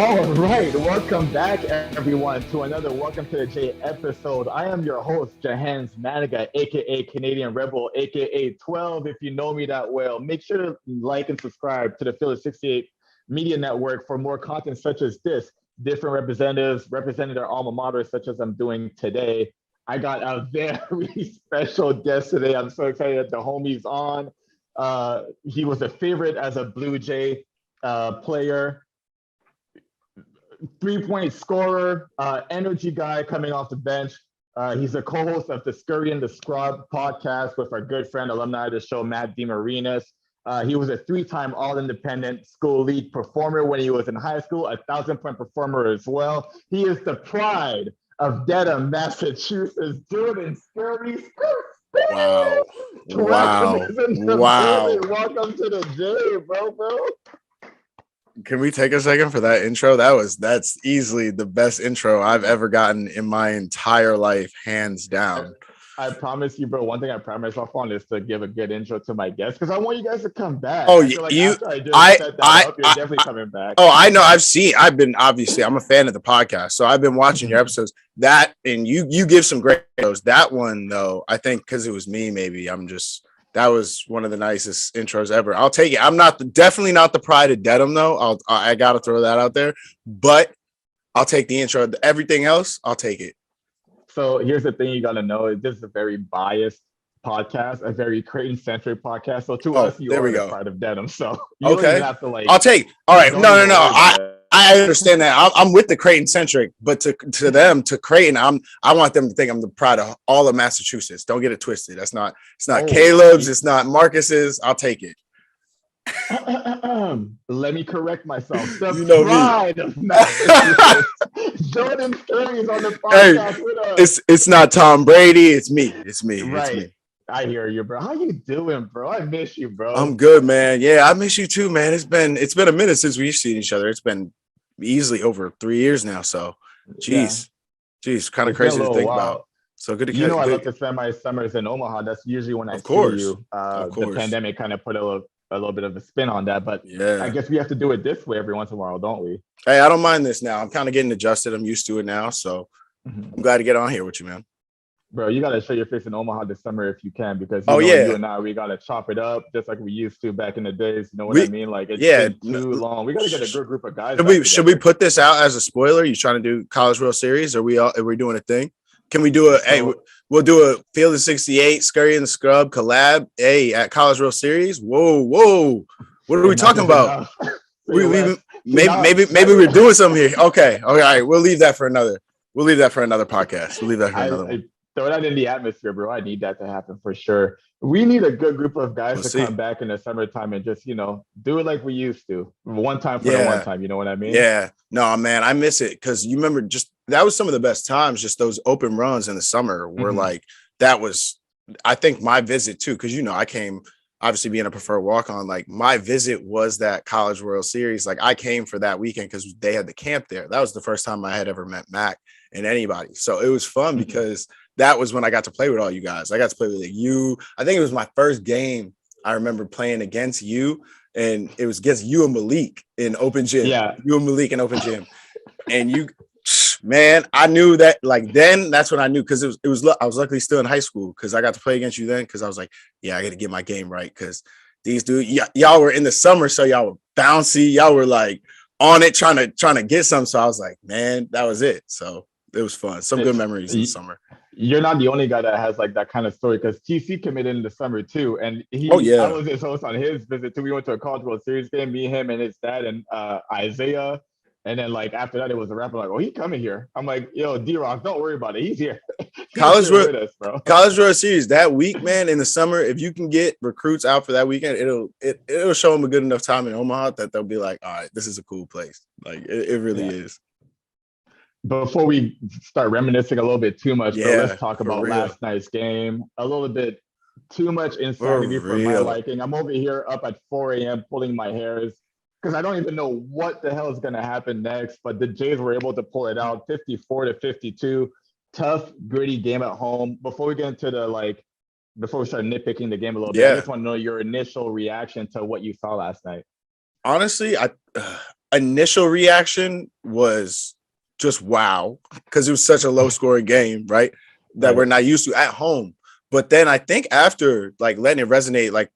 All right, welcome back, everyone, to another Welcome to the J episode. I am your host, Jahenns Manigat, aka Canadian Rebel, aka 12. If you know me that well, make sure to like and subscribe to the Philly 68 Media Network for more content such as this. Different representatives representing their alma mater, such as I'm doing today. I got a very special guest today. I'm so excited that the homie's on. He was a favorite as a Blue Jay player, 3-point scorer, energy guy coming off the bench. He's a co-host of the Scurry and the Scrub podcast with our good friend, alumni of the show, Matt DeMarinis. He was a 3-time All-Independent School League performer when he was in high school, a 1,000-point performer as well. He is the pride of Dedham, Massachusetts, Jordan Scurry. Wow. Wow. Wow. Welcome to the J, bro. Can we take a second for that intro? That's easily the best intro I've ever gotten in my entire life, hands down. I promise you, bro. One thing I pride myself on is to give a good intro to my guests because I want you guys to come back. Oh, You're definitely coming back. Oh, I know. I'm a fan of the podcast, so I've been watching your episodes. That and you give some great intros. That one though, I think because it was me, maybe that was one of the nicest intros ever. I'll take it. I'm definitely not the pride of Dedham though. I got to throw that out there, but I'll take the intro. Everything else, I'll take it. So here's the thing you got to know. This is a very biased podcast, a very Creighton-centric podcast. So to us, you are the pride of Dedham. So you don't even have to I'll take. All right. No. I understand that. I'm with the Creighton-centric, but to them, to Creighton, I want them to think I'm the pride of all of Massachusetts. Don't get it twisted. It's not Caleb's. It's not Marcus's. I'll take it. Let me correct myself. The pride of Massachusetts. Jordan Scurry is on the podcast with us. It's not Tom Brady. It's me. Right. It's me. I hear you, bro. How you doing, bro? I miss you, bro. I'm good, man. Yeah, I miss you too, man. It's been a minute since we've seen each other. It's been easily over 3 years now. So, jeez, kind of crazy to think about. So good to catch you. I love to spend my summers in Omaha. That's usually when I see you. The pandemic kind of put a little bit of a spin on that, but yeah, I guess we have to do it this way every once in a while, don't we? Hey, I don't mind this now. I'm kind of getting adjusted. I'm used to it now, so I'm glad to get on here with you, man. Bro, you got to show your face in Omaha this summer if you can, because you and I, we got to chop it up just like we used to back in the days. You know what I mean? Like, it's been too long. We got to get a good group of guys. Should we put this out as a spoiler? You trying to do College World Series? Are we doing a thing? Can we do we'll do a Field of 68, Scurry and the Scrub collab, at College World Series? Whoa. What are we talking about? Maybe we're doing something here. Okay. All right. We'll leave that for another podcast. We'll leave that for another one. Throw that in the atmosphere, bro. I need that to happen for sure. We need a good group of guys to come back in the summertime and just, do it like we used to. One time for the one time. You know what I mean? Yeah. No, man, I miss it because you remember that was some of the best times. Just those open runs in the summer were like, that was, I think, my visit too. Because, I came, obviously being a preferred walk-on, like my visit was that College World Series. Like I came for that weekend because they had the camp there. That was the first time I had ever met Mac and anybody. So it was fun because that was when I got to play with all you guys. I got to play with you. I think it was my first game. I remember playing against you, and it was against you and Malik in open gym. Yeah, you and Malik in open gym, and you, man, I knew that. Like then, that's when I knew because it was. I was luckily still in high school because I got to play against you then. Because I was like, yeah, I got to get my game right because these dudes, y'all were in the summer, so y'all were bouncy. Y'all were like on it, trying to get some. So I was like, man, that was it. So it was fun. Some good memories in the summer. You're not the only guy that has like that kind of story because TC committed in the summer too. And I was his host on his visit too. We went to a College World Series game, me, him, and his dad and Isaiah. And then like after that, it was a wrap. I'm like, oh, he coming here. I'm like, yo, D-Rock, don't worry about it. He's here. College World Series that week, man, in the summer. If you can get recruits out for that weekend, it'll show them a good enough time in Omaha that they'll be like, all right, this is a cool place. Like it really is. Before we start reminiscing a little bit too much, let's talk about last night's game. A little bit too much insanity for my liking. I'm over here up at 4 a.m. pulling my hairs because I don't even know what the hell is going to happen next. But the Jays were able to pull it out 54-52. Tough, gritty game at home. Before we get into before we start nitpicking the game a little bit, I just want to know your initial reaction to what you saw last night. Honestly, initial reaction was just wow, because it was such a low scoring game, right? That we're not used to at home. But then I think after like letting it resonate, like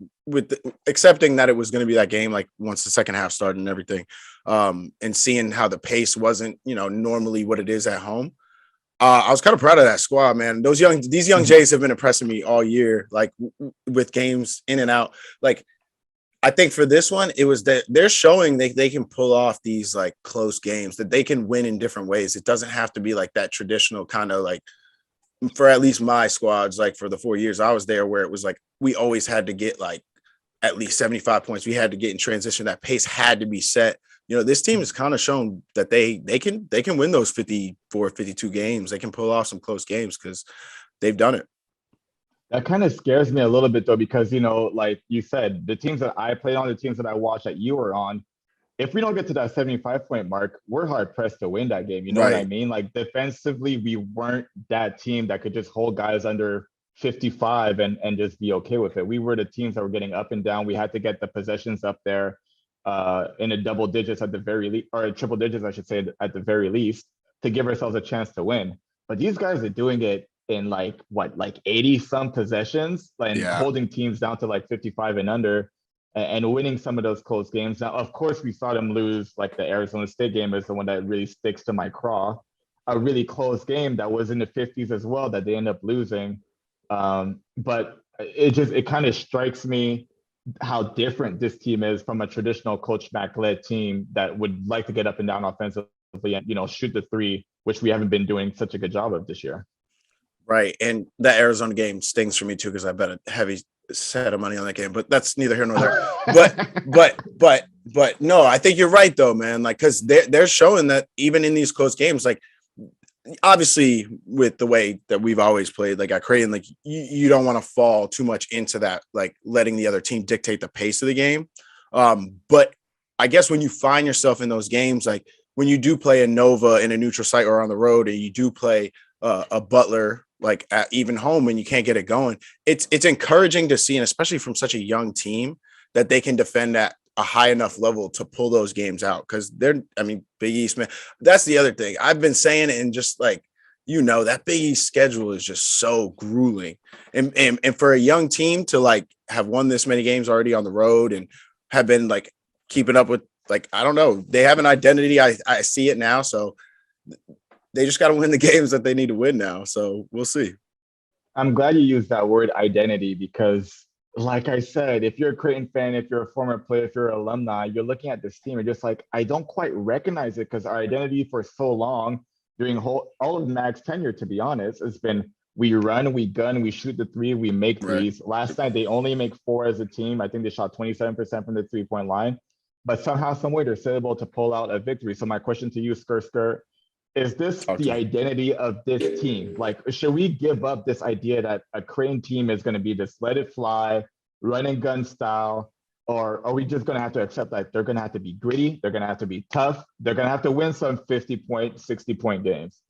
accepting that it was going to be that game, like once the second half started and everything, and seeing how the pace wasn't, normally what it is at home. I was kind of proud of that squad, man. These young Jays have been impressing me all year, like with games in and out. Like, I think for this one, it was that they're showing they can pull off these like close games, that they can win in different ways. It doesn't have to be like that traditional kind of like, for at least my squads, like for the 4 years I was there, where it was like we always had to get like at least 75 points. We had to get in transition. That pace had to be set. This team has kind of shown that they can win those 54, 52 games. They can pull off some close games because they've done it. That kind of scares me a little bit though, because like you said, the teams that I played on, the teams that I watched that you were on, if we don't get to that 75-point mark, we're hard pressed to win that game. You know what I mean? Like defensively, we weren't that team that could just hold guys under 55 and just be okay with it. We were the teams that were getting up and down. We had to get the possessions up there in a double digits at the very least, or triple digits, I should say, at the very least, to give ourselves a chance to win. But these guys are doing it in like 80 some possessions and holding teams down to like 55 and under and winning some of those close games. Now, of course, we saw them lose, like the Arizona State game is the one that really sticks to my craw. A really close game that was in the 50s as well that they end up losing. But it kind of strikes me how different this team is from a traditional Coach Mack-led team that would like to get up and down offensively and, shoot the three, which we haven't been doing such a good job of this year. Right. And that Arizona game stings for me too, because I bet a heavy set of money on that game, but that's neither here nor there. But no, I think you're right though, man. Like, cause they're showing that even in these close games, like obviously with the way that we've always played, like at Creighton, like you don't want to fall too much into that, like letting the other team dictate the pace of the game. But I guess when you find yourself in those games, like when you do play a Nova in a neutral site or on the road, and you do play a Butler, like at even home, and you can't get it going, it's encouraging to see, and especially from such a young team, that they can defend at a high enough level to pull those games out. Because Big East, man, that's the other thing I've been saying, and just like that Big East schedule is just so grueling, and for a young team to like have won this many games already on the road and have been like keeping up with, like, I don't know, they have an identity. I see it now, so they just got to win the games that they need to win now. So we'll see. I'm glad you used that word identity, because like I said, if you're a Creighton fan, if you're a former player, if you're an alumni, you're looking at this team and just like, I don't quite recognize it, because our identity for so long during all of Mag's tenure, to be honest, has been we run, we gun, we shoot the three, we make threes. Right. Last night, they only make 4 as a team. I think they shot 27% from the 3-point line, but somehow, some way, they're still able to pull out a victory. So my question to you, Scur, is this the identity of this team? Like, should we give up this idea that a Creighton team is going to be this let it fly, run and gun style, or are we just going to have to accept that they're going to have to be gritty, they're going to have to be tough, they're going to have to win some 50-point, 60-point games?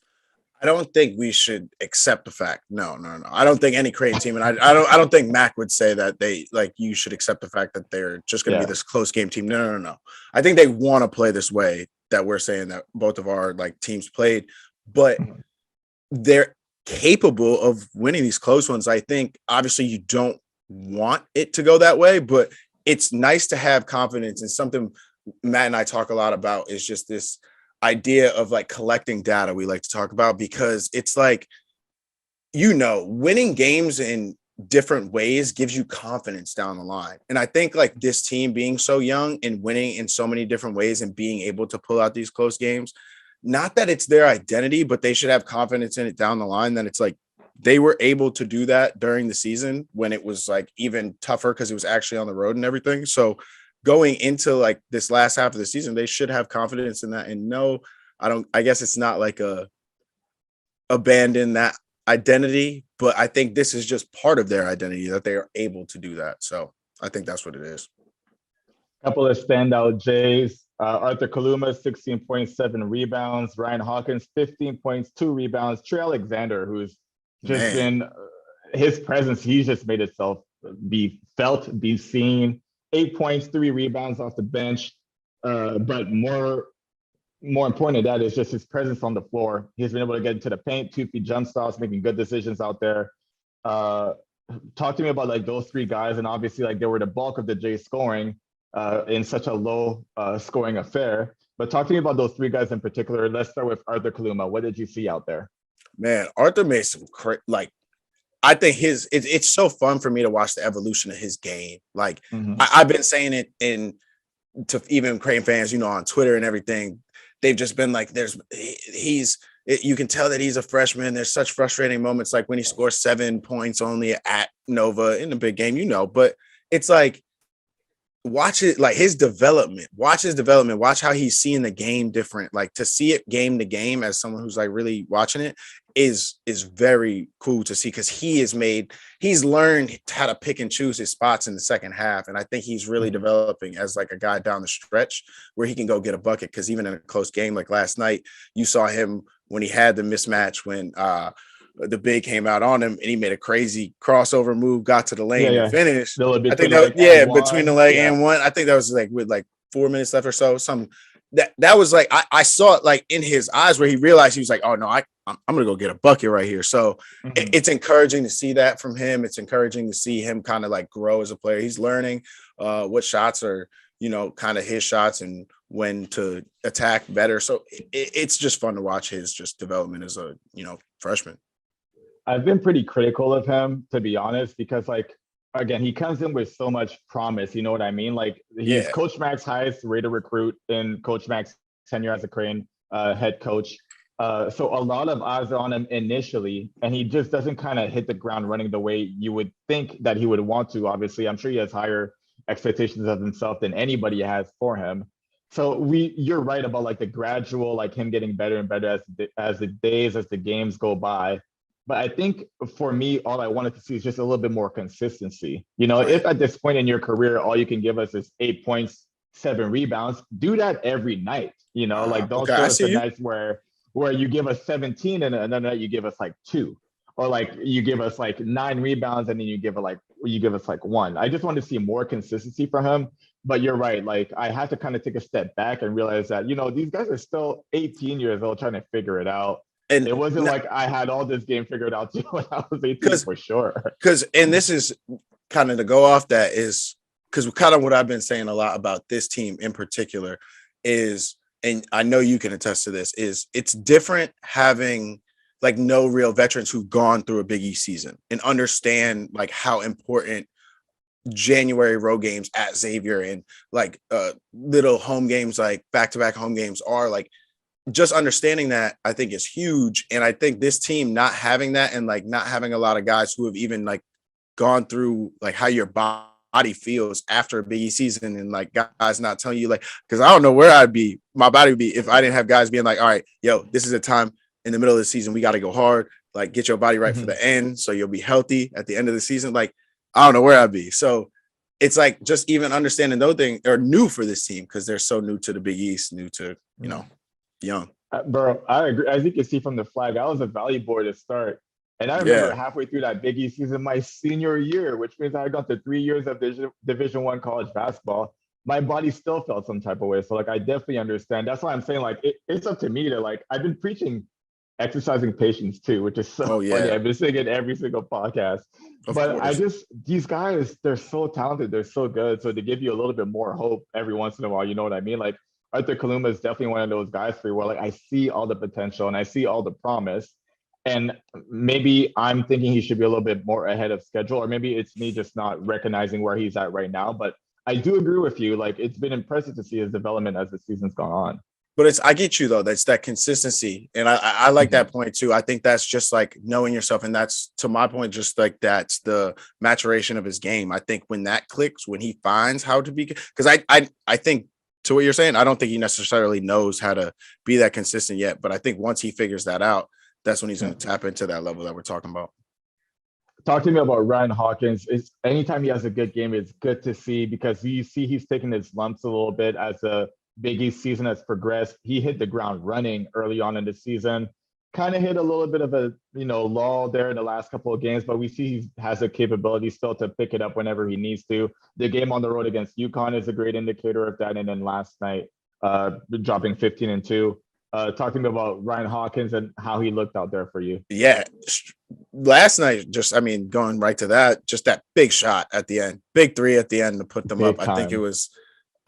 I don't think we should accept the fact. No. I don't think any Creighton team, and I don't think Mac would say that they like you should accept the fact that they're just going to be this close game team. No. I think they want to play this way that we're saying that both of our like teams played, but they're capable of winning these close ones. I think obviously you don't want it to go that way, but it's nice to have confidence. And something Matt and I talk a lot about is just this idea of like collecting data we like to talk about, because it's like, winning games in different ways gives you confidence down the line. And I think like this team being so young and winning in so many different ways and being able to pull out these close games, not that it's their identity, but they should have confidence in it down the line, that it's like they were able to do that during the season when it was like even tougher because it was actually on the road and everything. So going into like this last half of the season, they should have confidence in that. And no, I guess it's not like abandon that identity, but I think this is just part of their identity that they are able to do that. So I think that's what it is. Couple of standout Jays. Arthur Kaluma, 16.7 rebounds. Ryan Hawkins, 15 points, 2 rebounds. Trey Alexander, who's just been his presence, he's just made itself be felt, be seen. 8 points, 3 rebounds off the bench. But more important than that is just his presence on the floor. He's been able to get into the paint, 2 feet jump stops, making good decisions out there. Talk to me about like those three guys, and obviously like they were the bulk of the Jays scoring in such a low scoring affair. But talk to me about those three guys in particular. Let's start with Arthur Kaluma. What did you see out there? Man, Arthur made some like. I think it's so fun for me to watch the evolution of his game. Like I've been saying it to even Creighton fans, on Twitter and everything. They've just been like, you can tell that he's a freshman. There's such frustrating moments like when he scores 7 points only at Nova in the big game, but it's like, watch it, like his development, watch how he's seeing the game different. Like to see it game to game as someone who's like really watching it is very cool to see, because he's learned how to pick and choose his spots in the second half. And I think he's really developing as like a guy down the stretch where he can go get a bucket. Because even in a close game like last night, you saw him when he had the mismatch when the big came out on him and he made a crazy crossover move, got to the lane and finished. I think between the leg and one. I think that was like with like 4 minutes left or so. That was like I saw it like in his eyes where he realized he was like, oh no, I'm gonna go get a bucket right here. So it's encouraging to see that from him. It's encouraging to see him kind of like grow as a player. He's learning what shots are, kind of his shots and when to attack better. So it's just fun to watch his just development as a freshman. I've been pretty critical of him, to be honest, because like, again, he comes in with so much promise. You know what I mean? Like he's Coach Mac's highest rated recruit in Coach Mac's tenure as a Creighton head coach. So a lot of eyes are on him initially, and he just doesn't kind of hit the ground running the way you would think that he would want to. Obviously, I'm sure he has higher expectations of himself than anybody has for him. So you're right about like the gradual, like him getting better and better as the games go by. But I think for me, all I wanted to see is just a little bit more consistency. If at this point in your career, all you can give us is 8 points, 7 rebounds, do that every night. Like don't show us the nights where you give us 17 and another night you give us like 2, or like you give us like 9 rebounds and then you give us like 1. I just want to see more consistency from him. But you're right. Like I had to kind of take a step back and realize that, these guys are still 18 years old trying to figure it out. And it wasn't like I had all this game figured out too when I was 18 for sure. And this is kind of to go off that is because kind of what I've been saying a lot about this team in particular is, and I know you can attest to this, is it's different having like no real veterans who've gone through a Big East season and understand like how important January road games at Xavier and like little home games, like back-to-back home games are. Like just understanding that I think is huge. And I think this team not having that and like not having a lot of guys who have even like gone through like how your body feels after a Big East season, and like guys not telling you like, because I don't know where my body would be if I didn't have guys being like, all right, yo, this is a time in the middle of the season, we got to go hard, like get your body right for the end so you'll be healthy at the end of the season. Like, I don't know where I'd be. So it's like just even understanding those things are new for this team because they're so new to the Big East, new to, young. Bro, I agree. As you can see from the flag, I was a Valley boy to start. And I remember halfway through that Big East season, my senior year, which means I got to 3 years of Division I college basketball, my body still felt some type of way. So like, I definitely understand. That's why I'm saying like, it's up to me to like, I've been preaching exercising patience too, which is so funny. I've been saying it every single podcast. These guys, they're so talented. They're so good. So to give you a little bit more hope every once in a while, you know what I mean? Like Arthur Kaluma is definitely one of those guys for you where like, I see all the potential and I see all the promise. And maybe I'm thinking he should be a little bit more ahead of schedule, or maybe it's me just not recognizing where he's at right now. But I do agree with you. Like it's been impressive to see his development as the season's gone on. But I get you though. That's that consistency. And I like that point too. I think that's just like knowing yourself. And that's, to my point, just like that's the maturation of his game. I think when that clicks, when he finds how to be, because I think to what you're saying, I don't think he necessarily knows how to be that consistent yet. But I think once he figures that out, that's when he's going to tap into that level that we're talking about. Talk to me about Ryan Hawkins. Anytime he has a good game, it's good to see because you see he's taking his lumps a little bit as a Big East season has progressed. He hit the ground running early on in the season, kind of hit a little bit of a lull there in the last couple of games, but we see he has the capability still to pick it up whenever he needs to. The game on the road against UConn is a great indicator of that. And then last night, dropping 15-2. Talk to me about Ryan Hawkins and how he looked out there for you. Yeah. Last night, going right to that, just that big shot at the end, big three at the end to put them Big up. time. I think it was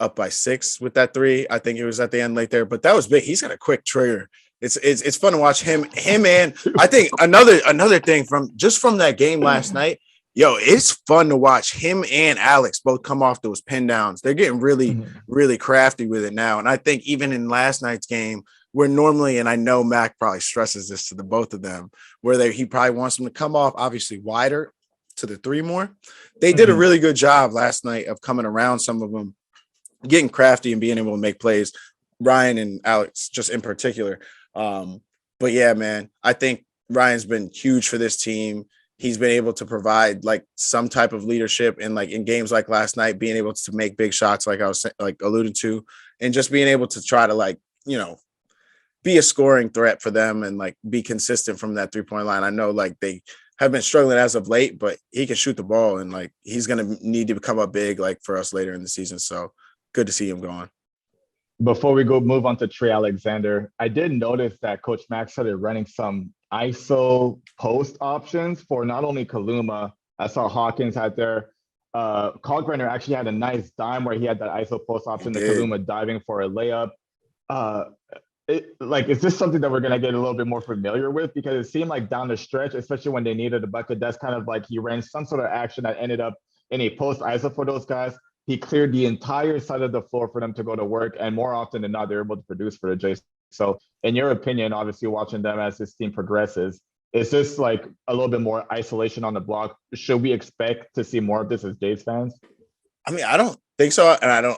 up by 6 with that three. I think it was at the end late there, but that was big. He's got a quick trigger. It's fun to watch him and I think another thing from that game last night, it's fun to watch him and Alex both come off those pin downs. They're getting really, really crafty with it now. And I think even in last night's game, where normally, and I know Mac probably stresses this to the both of them, where he probably wants them to come off obviously wider to the three more. They did a really good job last night of coming around some of them, getting crafty and being able to make plays. Ryan and Alex just in particular. But yeah, man, I think Ryan's been huge for this team. He's been able to provide like some type of leadership and like in games like last night, being able to make big shots, like I was like alluded to, and just being able to try to be a scoring threat for them and like be consistent from that 3-point line. I know like they have been struggling as of late, but he can shoot the ball and like he's going to need to come up big like for us later in the season. So good to see him going. Before we move on to Trey Alexander, I did notice that Coach Mack started running some ISO post options for not only Kaluma. I saw Hawkins had their Kalkbrenner actually had a nice dime where he had that ISO post option, the Kaluma diving for a layup. Is this something that we're going to get a little bit more familiar with? Because it seemed like down the stretch, especially when they needed a bucket, that's kind of like he ran some sort of action that ended up in a post ISO for those guys. He cleared the entire side of the floor for them to go to work, and more often than not, they're able to produce for the Jays. So, in your opinion, obviously watching them as this team progresses, is this like a little bit more isolation on the block? Should we expect to see more of this as Jays fans? I mean, I don't think so, and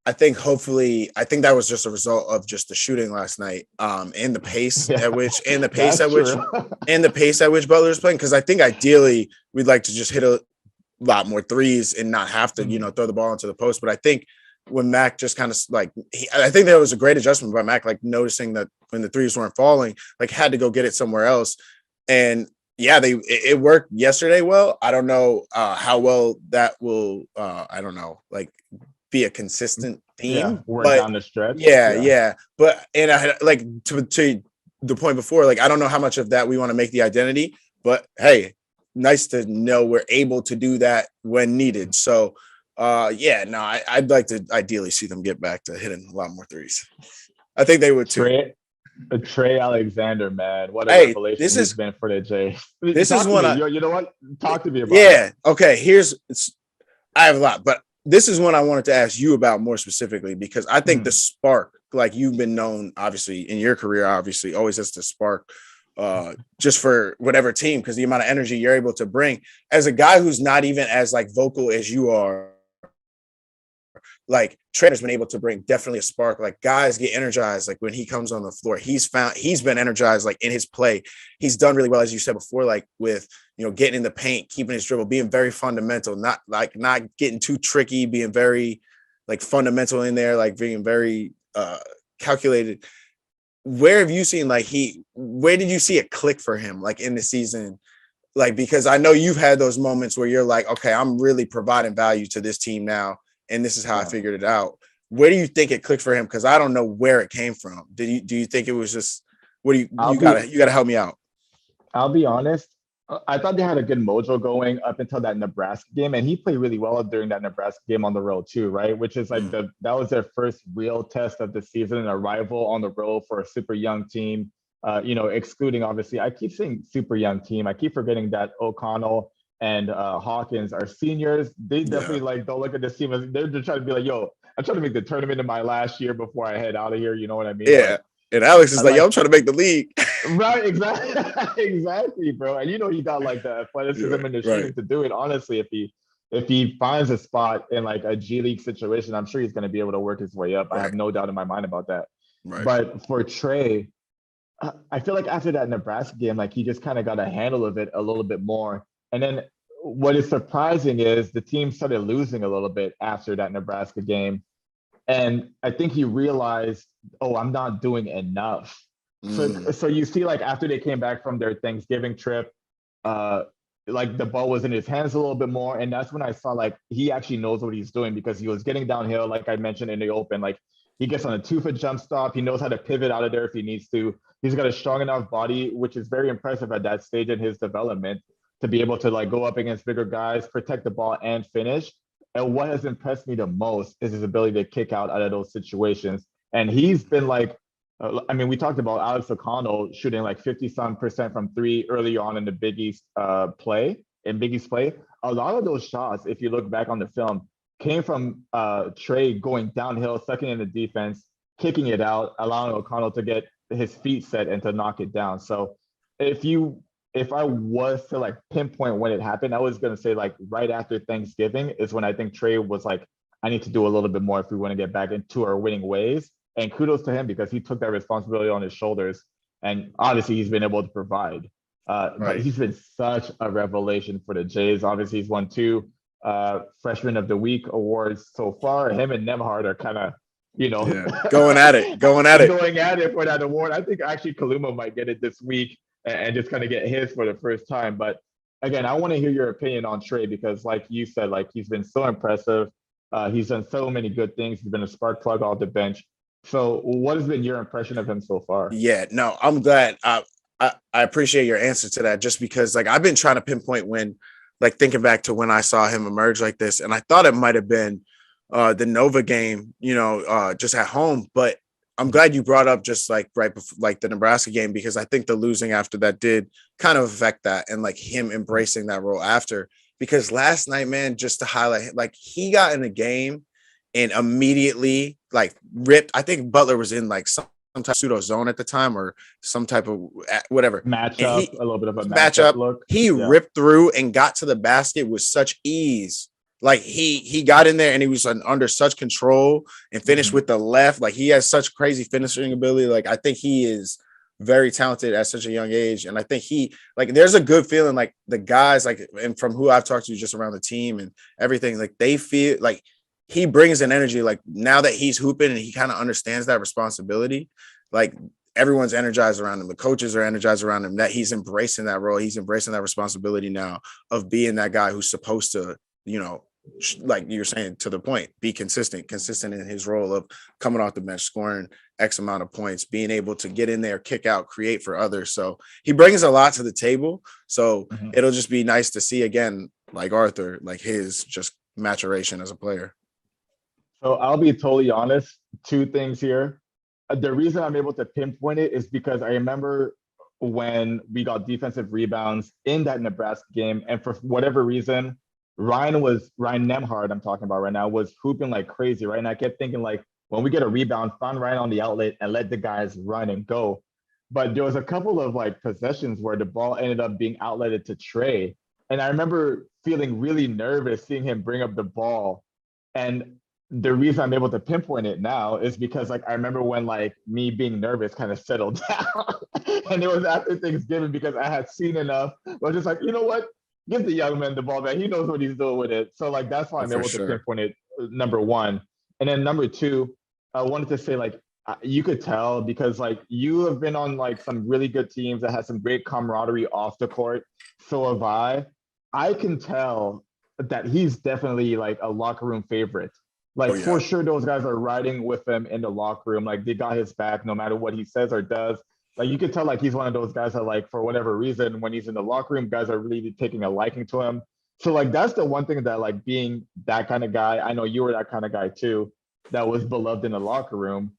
I think hopefully, I think that was just a result of just the shooting last night, and the pace at which Butler is playing. Because I think ideally we'd like to just hit a lot more threes and not have to, throw the ball into the post. But I think when Mac just kind of I think that was a great adjustment by Mac, like noticing that when the threes weren't falling, like had to go get it somewhere else. And yeah, it worked yesterday. Well, I don't know how well that will, be a consistent theme. Work down the stretch. Yeah. But, and I like to the point before, like, I don't know how much of that we want to make the identity, but hey, nice to know we're able to do that when needed. So, I'd like to ideally see them get back to hitting a lot more threes. I think they would too. Trey Alexander, man, what a revelation he's been for the Jays. This is one. You know what? Talk to me about. Yeah. Okay. I have a lot, but this is one I wanted to ask you about more specifically because I think the spark, like you've been known, obviously in your career, obviously always has to spark. Just for whatever team, because the amount of energy you're able to bring as a guy who's not even as like vocal as you are, like Trainer's been able to bring definitely a spark. Like guys get energized. Like when he comes on the floor, he's been energized, like in his play. He's done really well, as you said before, like with, getting in the paint, keeping his dribble, being very fundamental, not getting too tricky, being very like fundamental in there, like being very calculated. Where have you seen where did you see it click for him, like in the season? Like, because I know you've had those moments where you're like, okay, I'm really providing value to this team now. And this is how I figured it out. Where do you think it clicked for him? Because I don't know where it came from. Do you think it was just, you gotta help me out. I'll be honest. I thought they had a good mojo going up until that Nebraska game. And he played really well during that Nebraska game on the road too, right? Which is like that was their first real test of the season, and a rival on the road for a super young team. Excluding obviously, I keep saying super young team. I keep forgetting that O'Connell and Hawkins are seniors. They definitely don't look at this team as they're just trying to be like, yo, I'm trying to make the tournament in my last year before I head out of here. You know what I mean? Yeah. And Alex is like, yo, I'm trying to make the league. Right, exactly, bro. And he got like the athleticism and the shooting to do it. Honestly, if he finds a spot in like a G League situation, I'm sure he's going to be able to work his way up. I have no doubt in my mind about that. Right. But for Trey, I feel like after that Nebraska game, like he just kind of got a handle of it a little bit more. And then what is surprising is the team started losing a little bit after that Nebraska game. And I think he realized, I'm not doing enough. So you see, like after they came back from their Thanksgiving trip, uh, like the ball was in his hands a little bit more, and that's when I saw like he actually knows what he's doing because he was getting downhill, like I mentioned in the open. Like he gets on a 2 foot jump stop, he knows how to pivot out of there if he needs to. He's got a strong enough body, which is very impressive at that stage in his development to be able to like go up against bigger guys, protect the ball, and finish. And what has impressed me the most is his ability to kick out of those situations. And he's been like I mean, we talked about Alex O'Connell shooting like 50-some% from three early on in the Big East play, in Big East play. A lot of those shots, if you look back on the film, came from Trey going downhill, sucking in the defense, kicking it out, allowing O'Connell to get his feet set and to knock it down. So if I was to like pinpoint when it happened, I was gonna say like right after Thanksgiving is when I think Trey was like, I need to do a little bit more if we want to get back into our winning ways. And kudos to him because he took that responsibility on his shoulders. And obviously he's been able to provide. But he's been such a revelation for the Jays. Obviously he's won 2 Freshman of the Week awards so far. Him and Nemhard are kind of, going at it going at it for that award. I think actually Kaluma might get it this week and just kind of get his for the first time. But again, I want to hear your opinion on Trey because like you said, like he's been so impressive. He's done so many good things. He's been a spark plug off the bench. So what has been your impression of him so far? Yeah, no, I'm glad. I appreciate your answer to that just because like I've been trying to pinpoint when, like thinking back to when I saw him emerge like this, and I thought it might have been the Nova game, just at home. But I'm glad you brought up just like right before like the Nebraska game because I think the losing after that did kind of affect that and like him embracing that role after. Because last night, man, just to highlight, like he got in the game and immediately like ripped. I think Butler was in like some type of pseudo zone at the time or some type of whatever matchup, a little bit of a matchup look. He ripped through and got to the basket with such ease. Like he got in there and he was under such control and finished with the left. Like he has such crazy finishing ability. Like I think he is very talented at such a young age. And I think there's a good feeling like the guys like, and from who I've talked to just around the team and everything, like they feel like he brings an energy, like now that he's hooping and he kind of understands that responsibility, like everyone's energized around him. The coaches are energized around him that he's embracing that role. He's embracing that responsibility now of being that guy who's supposed to, like you're saying to the point, be consistent in his role of coming off the bench, scoring X amount of points, being able to get in there, kick out, create for others. So he brings a lot to the table. So it'll just be nice to see again, like Arthur, like his just maturation as a player. So I'll be totally honest, 2 things here. The reason I'm able to pinpoint it is because I remember when we got defensive rebounds in that Nebraska game, and for whatever reason, Ryan Nemhard, I'm talking about right now, was hooping like crazy, right? And I kept thinking like, when we get a rebound, find Ryan on the outlet and let the guys run and go. But there was a couple of like possessions where the ball ended up being outletted to Trey. And I remember feeling really nervous seeing him bring up the ball. And the reason I'm able to pinpoint it now is because like I remember when like me being nervous kind of settled down. And it was after Thanksgiving because I had seen enough. I was just like, you know what? Give the young man the ball back. He knows what he's doing with it. So like that's why I'm able to pinpoint it, number 1. And then number 2, I wanted to say like you could tell because like you have been on like some really good teams that had some great camaraderie off the court. So have I. I can tell that he's definitely like a locker room favorite. Like for sure, those guys are riding with him in the locker room. Like they got his back no matter what he says or does. Like you could tell like he's one of those guys that like for whatever reason, when he's in the locker room, guys are really taking a liking to him. So like that's the one thing that like being that kind of guy, I know you were that kind of guy too, that was beloved in the locker room.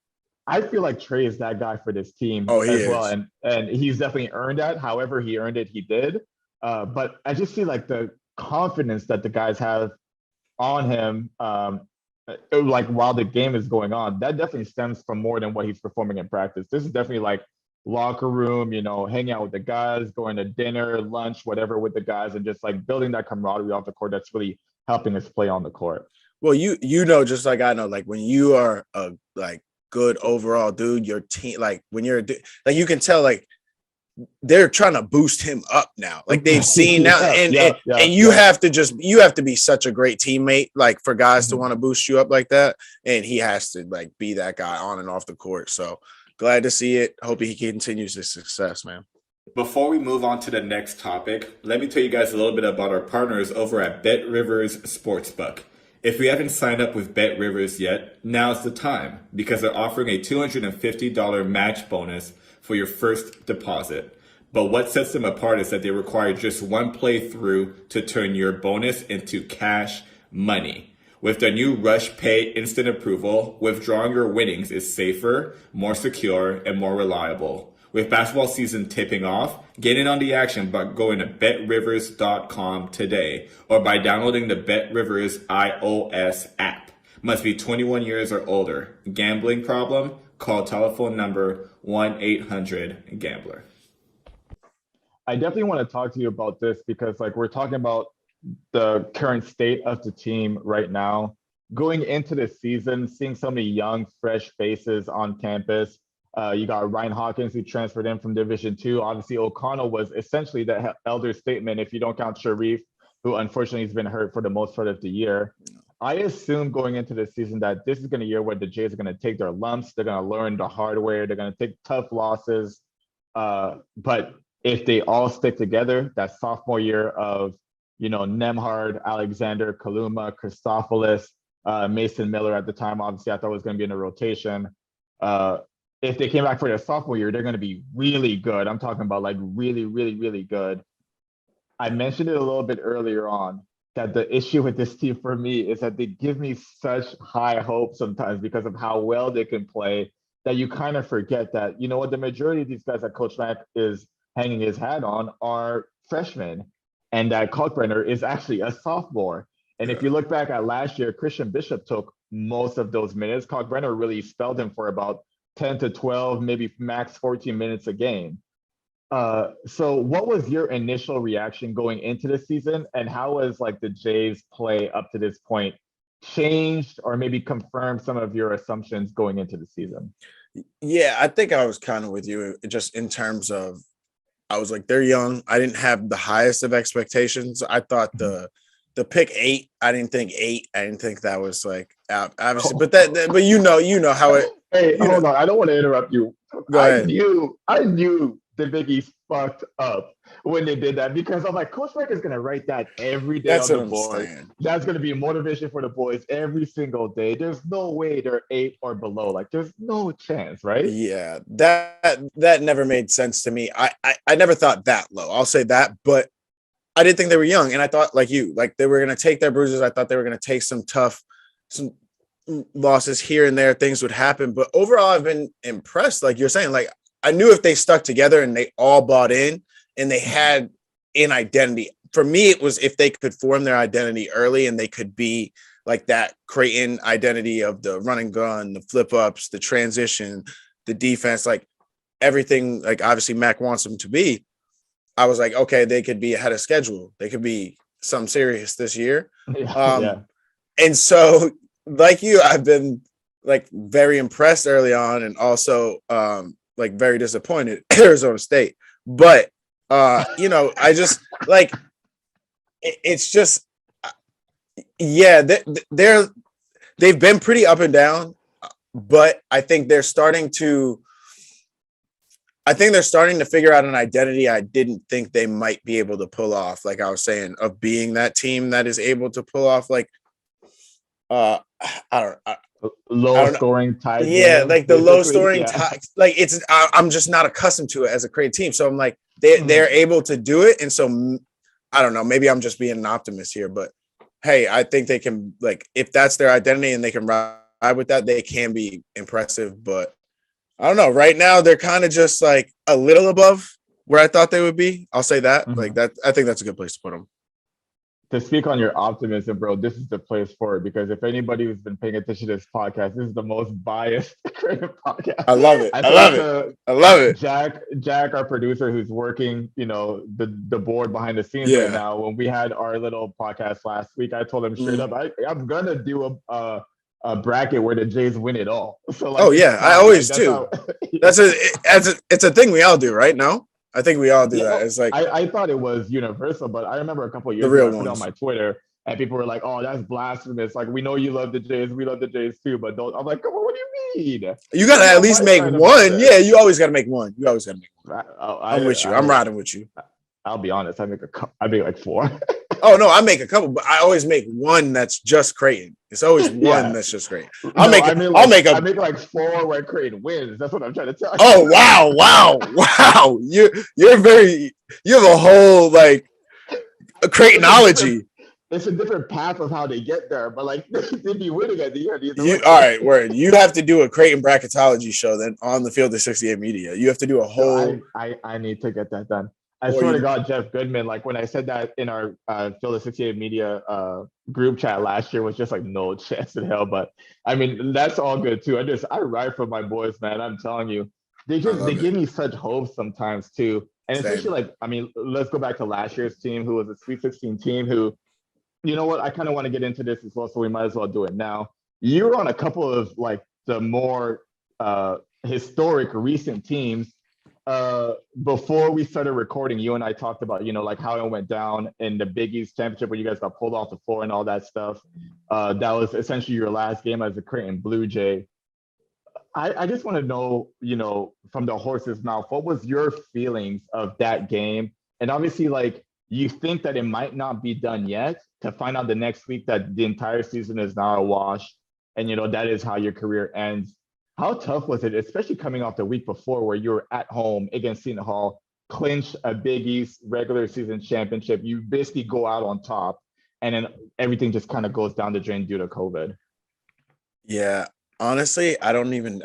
I feel like Trey is that guy for this team well. And he's definitely earned that. However he earned it, he did. But I just see like the confidence that the guys have on him. Like while the game is going on, that definitely stems from more than what he's performing in practice. This is definitely like locker room, hanging out with the guys, going to dinner, lunch, whatever with the guys, and just like building that camaraderie off the court that's really helping us play on the court. Well, just like I know, like when you are a like good overall dude, your team, like when you're like you can tell like they're trying to boost him up now. Like they've seen now, and you have to be such a great teammate, like for guys to want to boost you up like that. And he has to like be that guy on and off the court. So glad to see it. Hope he continues his success, man. Before we move on to the next topic, let me tell you guys a little bit about our partners over at BetRivers Sportsbook. If you haven't signed up with BetRivers yet, now's the time because they're offering a $250 match bonus for your first deposit. But what sets them apart is that they require just one playthrough to turn your bonus into cash money. With their new Rush Pay instant approval, withdrawing your winnings is safer, more secure, and more reliable. With basketball season tipping off, get in on the action by going to betrivers.com today or by downloading the BetRivers iOS app. Must be 21 years or older. Gambling problem? Call telephone number 1-800-GAMBLER. I definitely want to talk to you about this because like we're talking about the current state of the team right now. Going into the season, seeing so many young, fresh faces on campus. You got Ryan Hawkins, who transferred in from Division II. Obviously, O'Connell was essentially the elder statesman, if you don't count Sharif, who unfortunately has been hurt for the most part of the year. I assume going into the season that this is going to be a year where the Jays are going to take their lumps. They're going to learn the hard way. They're going to take tough losses. But if they all stick together, that sophomore year of, Nemhard, Alexander, Kaluma, Christopoulos, Mason Miller at the time, obviously I thought was going to be in a rotation. If they came back for their sophomore year, they're going to be really good. I'm talking about like really, really, really good. I mentioned it a little bit earlier on that the issue with this team for me is that they give me such high hope sometimes because of how well they can play that you kind of forget that, what the majority of these guys that Coach Mack is hanging his hat on are freshmen and that Kalkbrenner is actually a sophomore. And if you look back at last year, Christian Bishop took most of those minutes. Kalkbrenner really spelled him for about 10 to 12, maybe max 14 minutes a game. So what was your initial reaction going into the season, and how has like the Jays play up to this point changed or maybe confirmed some of your assumptions going into the season? Yeah, I think I was kind of with you just in terms of, I was like, they're young. I didn't have the highest of expectations. I thought the pick 8, I didn't think that was like obviously, but but you know how it. Hey, hold on. I don't want to interrupt you. Go ahead. I knew the Biggies fucked up when they did that because I'm like, Coach Mack is going to write that every day on the board. That's going to be motivation for the boys every single day. There's no way they're 8 or below. Like, there's no chance, right? Yeah, that never made sense to me. I never thought that low. I'll say that, but I didn't think they were young. And I thought like they were going to take their bruises. I thought they were going to take some losses here and there, things would happen. But overall, I've been impressed. Like you're saying, like I knew if they stuck together and they all bought in and they had an identity. For me, it was if they could form their identity early and they could be like that Creighton identity of the run and gun, the flip ups, the transition, the defense, like everything, like obviously Mac wants them to be. I was like, okay, they could be ahead of schedule. They could be something serious this year. Yeah. And so like you, I've been like very impressed early on and also like very disappointed Arizona State. But, I just like, it's just, yeah, they've been pretty up and down, but I think they're starting to figure out an identity I didn't think they might be able to pull off. Like I was saying, of being that team that is able to pull off like, low scoring tie. Yeah, like the low scoring tie. Like I'm just not accustomed to it as a great team. So I'm like, they're able to do it. And so I don't know, maybe I'm just being an optimist here, but hey, I think they can, like, if that's their identity and they can ride with that, they can be impressive. But I don't know. Right now, they're kind of just like a little above where I thought they would be. I'll say that. Like that. I think that's a good place to put them. To speak on your optimism, bro, this is the place for it because if anybody who's been paying attention to this podcast, this is the most biased creative podcast. I love it. I love it. Jack, our producer, who's working, the board behind the scenes right now. When we had our little podcast last week, I told him straight up, I'm gonna do a bracket where the Jays win it all. So like, I always do. It's a thing we all do, right? No. I think we all do that. It's like I thought it was universal, but I remember a couple of years ago I put on my Twitter. And people were like, "Oh, that's blasphemous! Like, we know you love the Jays, we love the Jays too, but don't." I'm like, "Come on, what do you mean? You gotta That's at not least my make side about one. it." Yeah, you always gotta make one. You always gotta make one. I'm with you. I'm I, riding with you. I'll be honest. I make like four. Oh no, I make a couple, but I always make one that's just Creighton. It's always one Yeah. that's just Creighton. No, I A. make like four where Creighton wins. That's what I'm trying to tell you. Oh wow! You have a whole like a Creightonology. It's a different path of how they get there, but like they'd be winning at the end either way. All right, word. You have to do a Creighton bracketology show then on the Field of 68 Media. You have to do a whole. No, I need to get that done. I swear to God, Jeff Goodman, like when I said that in our Field of 68 Media group chat last year, was just like no chance in hell. But I mean, that's all good too. I ride for my boys, man. I'm telling you, they give me such hope sometimes too. And Same. especially like, I mean, let's go back to last year's team, who was a Sweet 16 team. Who, you know what? I kind of want to get into this as well, so we might as well do it now. You were on a couple of like the more historic recent teams. Before we started recording, you and I talked about, you know, like how it went down in the Big East Championship where you guys got pulled off the floor and all that stuff. That was essentially your last game as a Creighton Blue Jay. I just want to know, you know, from the horse's mouth, what was your feelings of that game? And obviously, like, you think that it might not be done yet, to find out the next week that the entire season is now a wash, and, you know, that is how your career ends. How tough was it, especially coming off the week before where you were at home against Seton Hall, clinch a Big East regular season championship? You basically go out on top, and then everything just kind of goes down the drain due to COVID. Yeah, honestly, I don't even.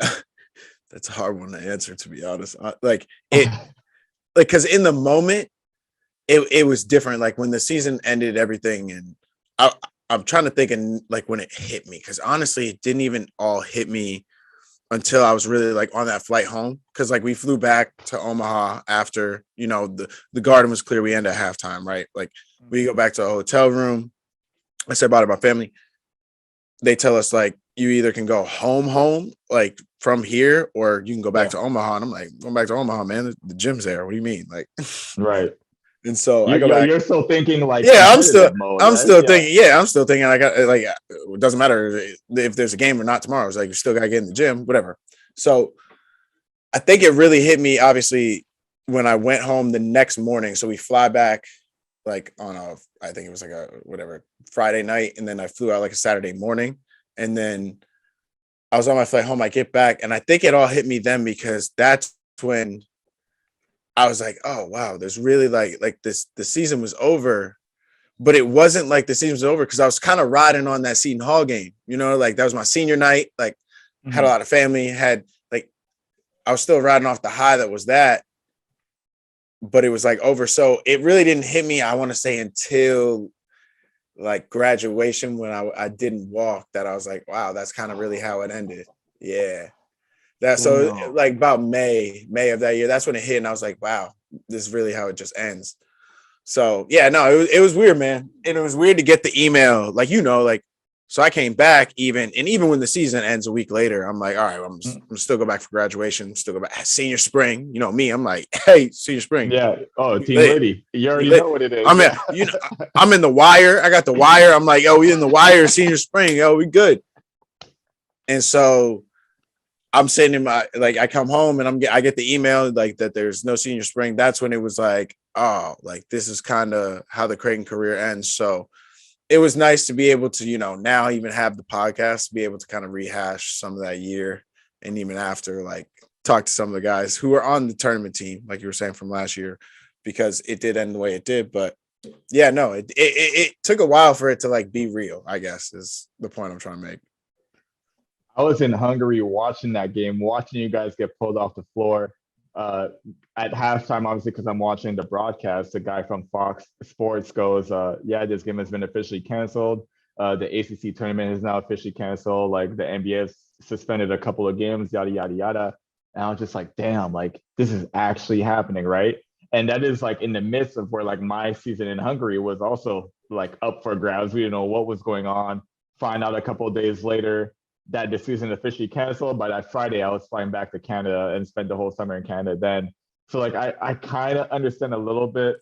That's a hard one to answer, to be honest. Like it, like because in the moment, it was different. Like when the season ended, everything, and I'm trying to think, and like when it hit me, because honestly, it didn't even all hit me until I was really like on that flight home. Cause like we flew back to Omaha after, you know, the garden was clear. We ended at halftime, right? Like we go back to a hotel room. I said bye to my family. They tell us like, you either can go home, like from here, or you can go back to Omaha. And I'm like, going back to Omaha, man. The gym's there. What do you mean? Like, right. And so I go back. You're still thinking like, yeah, I'm still thinking I got like, it doesn't matter if there's a game or not tomorrow. It's like, you still got to get in the gym, whatever. So I think it really hit me, obviously, when I went home the next morning. So we fly back like on I think it was like a Friday night. And then I flew out like a Saturday morning. And then I was on my flight home. I get back and I think it all hit me then, because that's when I was like, oh, wow, there's really like this, the season was over, but it wasn't like the season was over because I was kind of riding on that Seton Hall game, you know, like that was my senior night, like had a lot of family, had like, I was still riding off the high that was that, but it was like over. So it really didn't hit me, I want to say, until like graduation when I didn't walk, that I was like, wow, that's kind of really how it ended. Yeah. Like about May of that year, that's when it hit, and I was like, wow, this is really how it just ends. So yeah, no, it was weird, man. And it was weird to get the email, like, you know, like, so I came back even when the season ends a week later, I'm like, all right, I'm still go back for graduation, still go back senior spring. You know me, I'm like, hey, senior spring. Yeah. Oh, team ready. You already know what it is. I'm in the wire. I got the wire. I'm like, yo, we in the wire senior spring. Yo, we good. And so I'm sitting in my, like, I come home and I get the email like that there's no senior spring. That's when it was like, oh, like this is kind of how the Creighton career ends. So it was nice to be able to, you know, now even have the podcast, be able to kind of rehash some of that year. And even after, like, talk to some of the guys who were on the tournament team, like you were saying, from last year, because it did end the way it did. But yeah, no, it took a while for it to like be real, I guess, is the point I'm trying to make. I was in Hungary watching that game, watching you guys get pulled off the floor at halftime, obviously, because I'm watching the broadcast. The guy from Fox Sports goes, yeah, this game has been officially canceled. The ACC tournament is now officially canceled. Like the NBA has suspended a couple of games, yada, yada, yada. And I was just like, damn, like this is actually happening, right? And that is like in the midst of where like my season in Hungary was also like up for grabs. We didn't know what was going on. Find out a couple of days later that the season officially canceled. By that Friday, I was flying back to Canada and spent the whole summer in Canada then. So like I kind of understand a little bit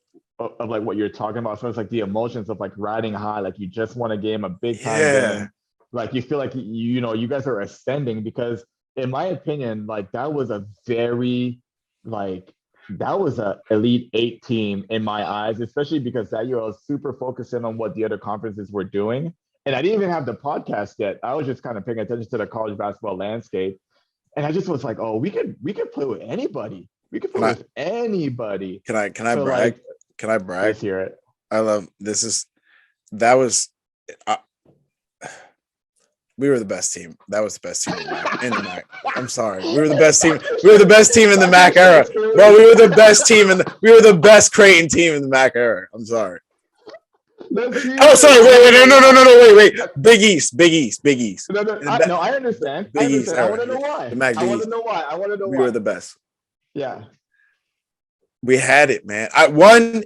of like what you're talking about. So it's like the emotions of like riding high, like you just won a game, a big time Yeah. game. Like you feel like you guys are ascending because in my opinion, like that was a very like that was a elite eight team in my eyes, especially because that year I was super focused in on what the other conferences were doing. And I didn't even have the podcast yet. I was just kind of paying attention to the college basketball landscape. And I just was like, oh, we could play with anybody. We could play with anybody. Can I So, brag? like, Can I brag? let's hear it. I love that was we were the best team. That was the best team in the MAC. I'm sorry. We were the best team. We were the best team in the MAC era. Bro, we were the best team we were the best Creighton team in the MAC era. I'm sorry. Oh, sorry. Wait. No. Wait. Big East. No, I understand. Big East I want to know why. The MAC I want to know why. We were the best. Yeah. We had it, man.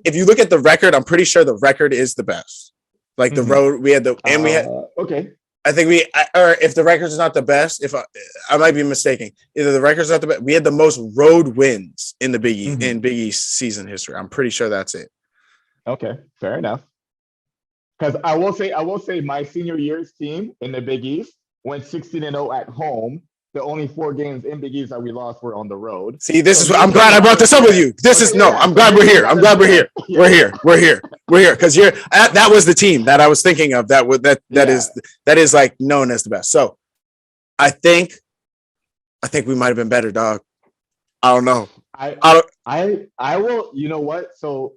If you look at the record, I'm pretty sure the record is the best. Like the road, we had okay. I think or if the record's not the best, if I might be mistaken, either the record's not the best, we had the most road wins in the Big East, in Big East season history. I'm pretty sure that's it. Okay, fair enough. Because I will say my senior year's team in the Big East went 16-0 at home. The only 4 games in Big East that we lost were on the road. See, I'm glad I brought this up with you. I'm glad we're here. I'm glad we're here. We're here. Because that was the team that I was thinking of. That is like known as the best. So I think we might have been better, dog. I don't know. I will. You know what? So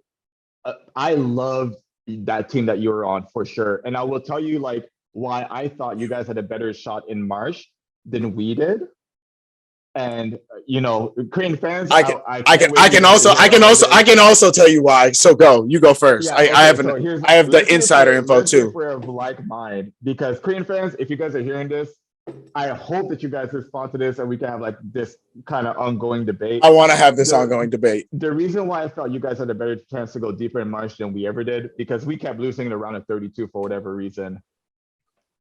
I loved that team that you were on for sure, and I will tell you like why I thought you guys had a better shot in March than we did. And Creighton fans, I can also tell you why. So you go first. I have the insider info too. We're of like mind because Creighton fans, if you guys are hearing this, I hope that you guys respond to this and we can have like this kind of ongoing debate. I want to have this ongoing debate. The reason why I felt you guys had a better chance to go deeper in March than we ever did, because we kept losing in the round of 32 for whatever reason.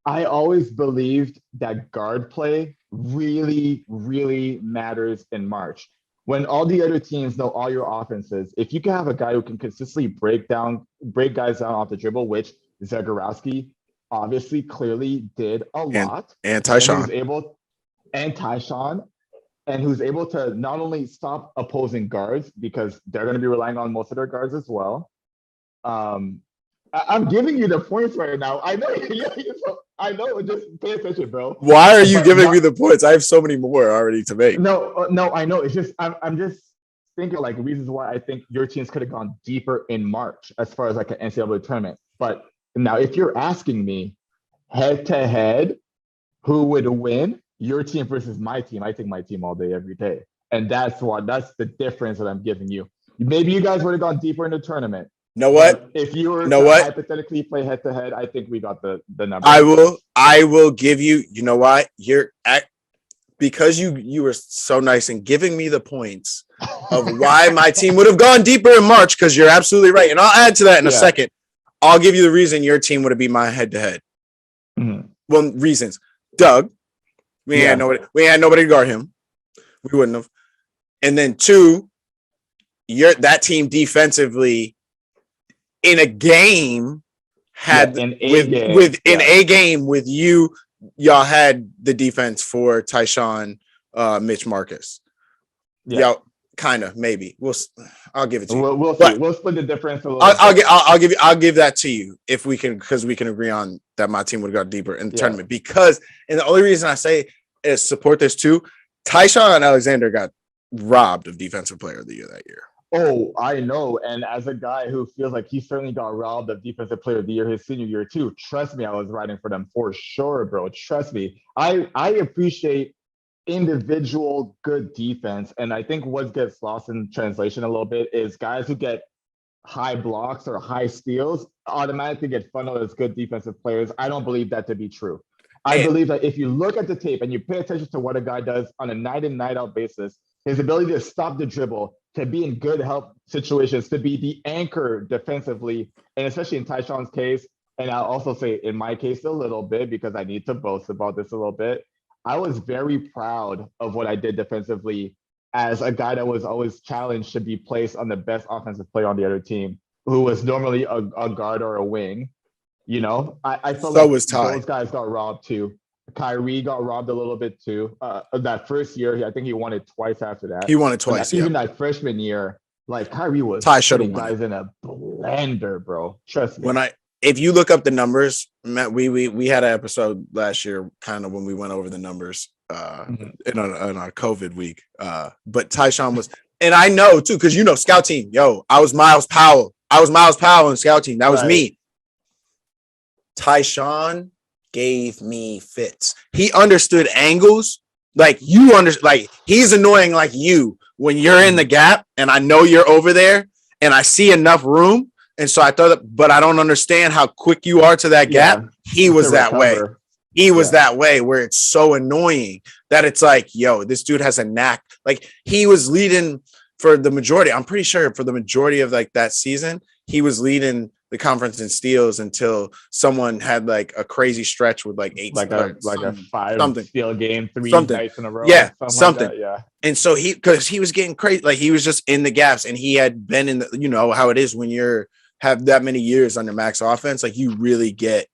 I always believed that guard play really, really matters in March. When all the other teams know all your offenses, if you can have a guy who can consistently break guys down off the dribble, which Zagorowski obviously clearly did a lot. And Tyshawn. And who's able to not only stop opposing guards, because they're going to be relying on most of their guards as well. I'm giving you the points right now. I know. I know. Just pay attention, bro. Why are you giving me the points? I have so many more already to make. No. I know. It's just I'm just thinking like reasons why I think your teams could have gone deeper in March as far as like an NCAA tournament. But now, if you're asking me head to head, who would win? Your team versus my team. I think my team all day, every day, and that's the difference that I'm giving you. Maybe you guys would have gone deeper in the tournament. Know what? If you were to hypothetically play head to head, I think we got the number. I will give you. You know why? Because you were so nice in giving me the points of why my team would have gone deeper in March. Because you're absolutely right, and I'll add to that in a second. I'll give you the reason your team would have beat my head to head. Well, reasons. Doug, we had nobody to guard him. We wouldn't have. And then 2, that team defensively. In a game a game with you, y'all had the defense for Tyshawn, Mitch Marcus. Y'all kind of maybe. I'll give it to you. We'll see. We'll split the difference a little. I'll give that to you if we can, because we can agree on that. My team would have got deeper in the tournament and the only reason I say is support this too. Tyshawn Alexander got robbed of Defensive Player of the Year that year. Oh, I know. And as a guy who feels like he certainly got robbed of Defensive Player of the Year his senior year too, trust me, I was riding for them for sure, bro. Trust me. I appreciate individual good defense. And I think what gets lost in translation a little bit is guys who get high blocks or high steals automatically get funneled as good defensive players. I don't believe that to be true. I believe that if you look at the tape and you pay attention to what a guy does on a night in, night out basis, his ability to stop the dribble, to be in good help situations, to be the anchor defensively, and especially in Tyshawn's case, and I'll also say in my case a little bit, because I need to boast about this a little bit, I was very proud of what I did defensively as a guy that was always challenged to be placed on the best offensive player on the other team. who was normally a guard or a wing. You know, I felt So like was Ty. those guys got robbed too. Kyrie got robbed a little bit too. That first year, I think he won it twice after that. He won it twice. Even that freshman year, like Kyrie was Ty should have putting won guys in a blender, bro. Trust me. If you look up the numbers, Matt, we had an episode last year, kind of when we went over the numbers in our COVID week. But Tyshawn was, and I know too, because scout team. Yo, I was Miles Powell. In scout team. That was me. Tyshawn gave me fits. He understood angles. Like he's annoying like you when you're in the gap and I know you're over there and I see enough room. And so I thought, but I don't understand how quick you are to that gap. He was that way. He was that way where it's so annoying that it's like, yo, this dude has a knack. Like he was leading for the majority. I'm pretty sure for the majority of like that season, he was leading the conference in steals until someone had like a crazy stretch with like 8 like a 5 steal game, 3 nights in a row. Yeah, something. Like that, yeah. And so because he was getting crazy, like he was just in the gaps and he had been in the, how it is when you're have that many years under max offense, like you really get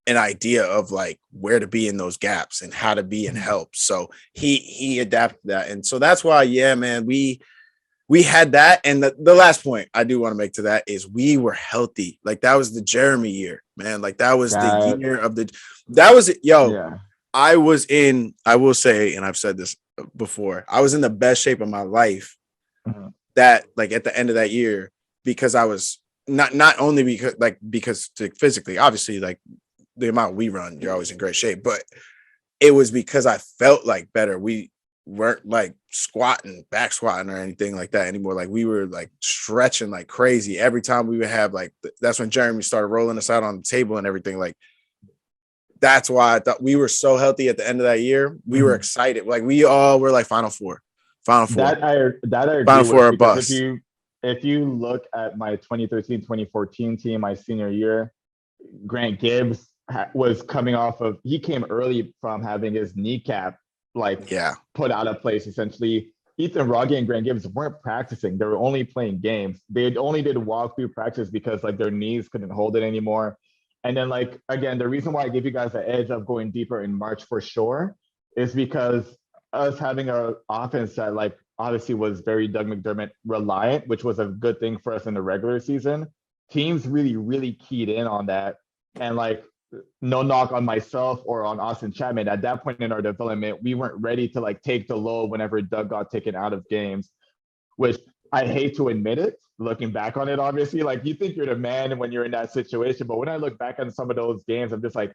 an idea of like where to be in those gaps and how to be and help. So he adapted that. And so that's why, yeah, man, we had that. And the last point I do want to make to that is we were healthy. Like that was the Jeremy year, man. Like that was the year of that was it. Yo, yeah. I will say, and I've said this before, I was in the best shape of my life that like at the end of that year, because I was not only because physically, obviously, like the amount we run, you're always in great shape, but it was because I felt like better. We weren't like back squatting or anything like that anymore. Like we were like stretching like crazy every time we would have like, that's when Jeremy started rolling us out on the table and everything. Like that's why I thought we were so healthy at the end of that year. We were excited. Like we all were like Final Four. That I agree Final Four or with, bust. If you look at my 2013-2014 team, my senior year, Grant Gibbs was coming off of, he came early from having his kneecap put out of place. Essentially, Ethan Rogge and Grant Gibbs weren't practicing. They were only playing games. They only did walkthrough practice because like their knees couldn't hold it anymore. And then like, again, the reason why I give you guys the edge of going deeper in March for sure is because us having an offense that like obviously was very Doug McDermott reliant, which was a good thing for us in the regular season. Teams really, really keyed in on that. And like, no knock on myself or on Austin Chapman. At that point in our development, we weren't ready to like take the load whenever Doug got taken out of games, which I hate to admit it, looking back on it, obviously, like you think you're the man when you're in that situation. But when I look back on some of those games, I'm just like,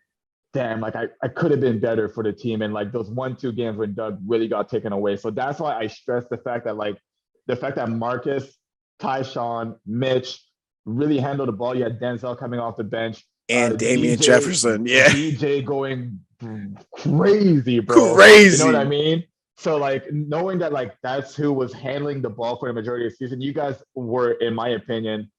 damn, like I could have been better for the team. And like those 1-2 games when Doug really got taken away. So that's why I stress the fact that Marcus, Tyshawn, Mitch really handled the ball. You had Denzel coming off the bench. And Damian Jefferson, yeah. DJ going crazy, bro. Crazy. You know what I mean? So like knowing that like that's who was handling the ball for the majority of the season, you guys were, in my opinion,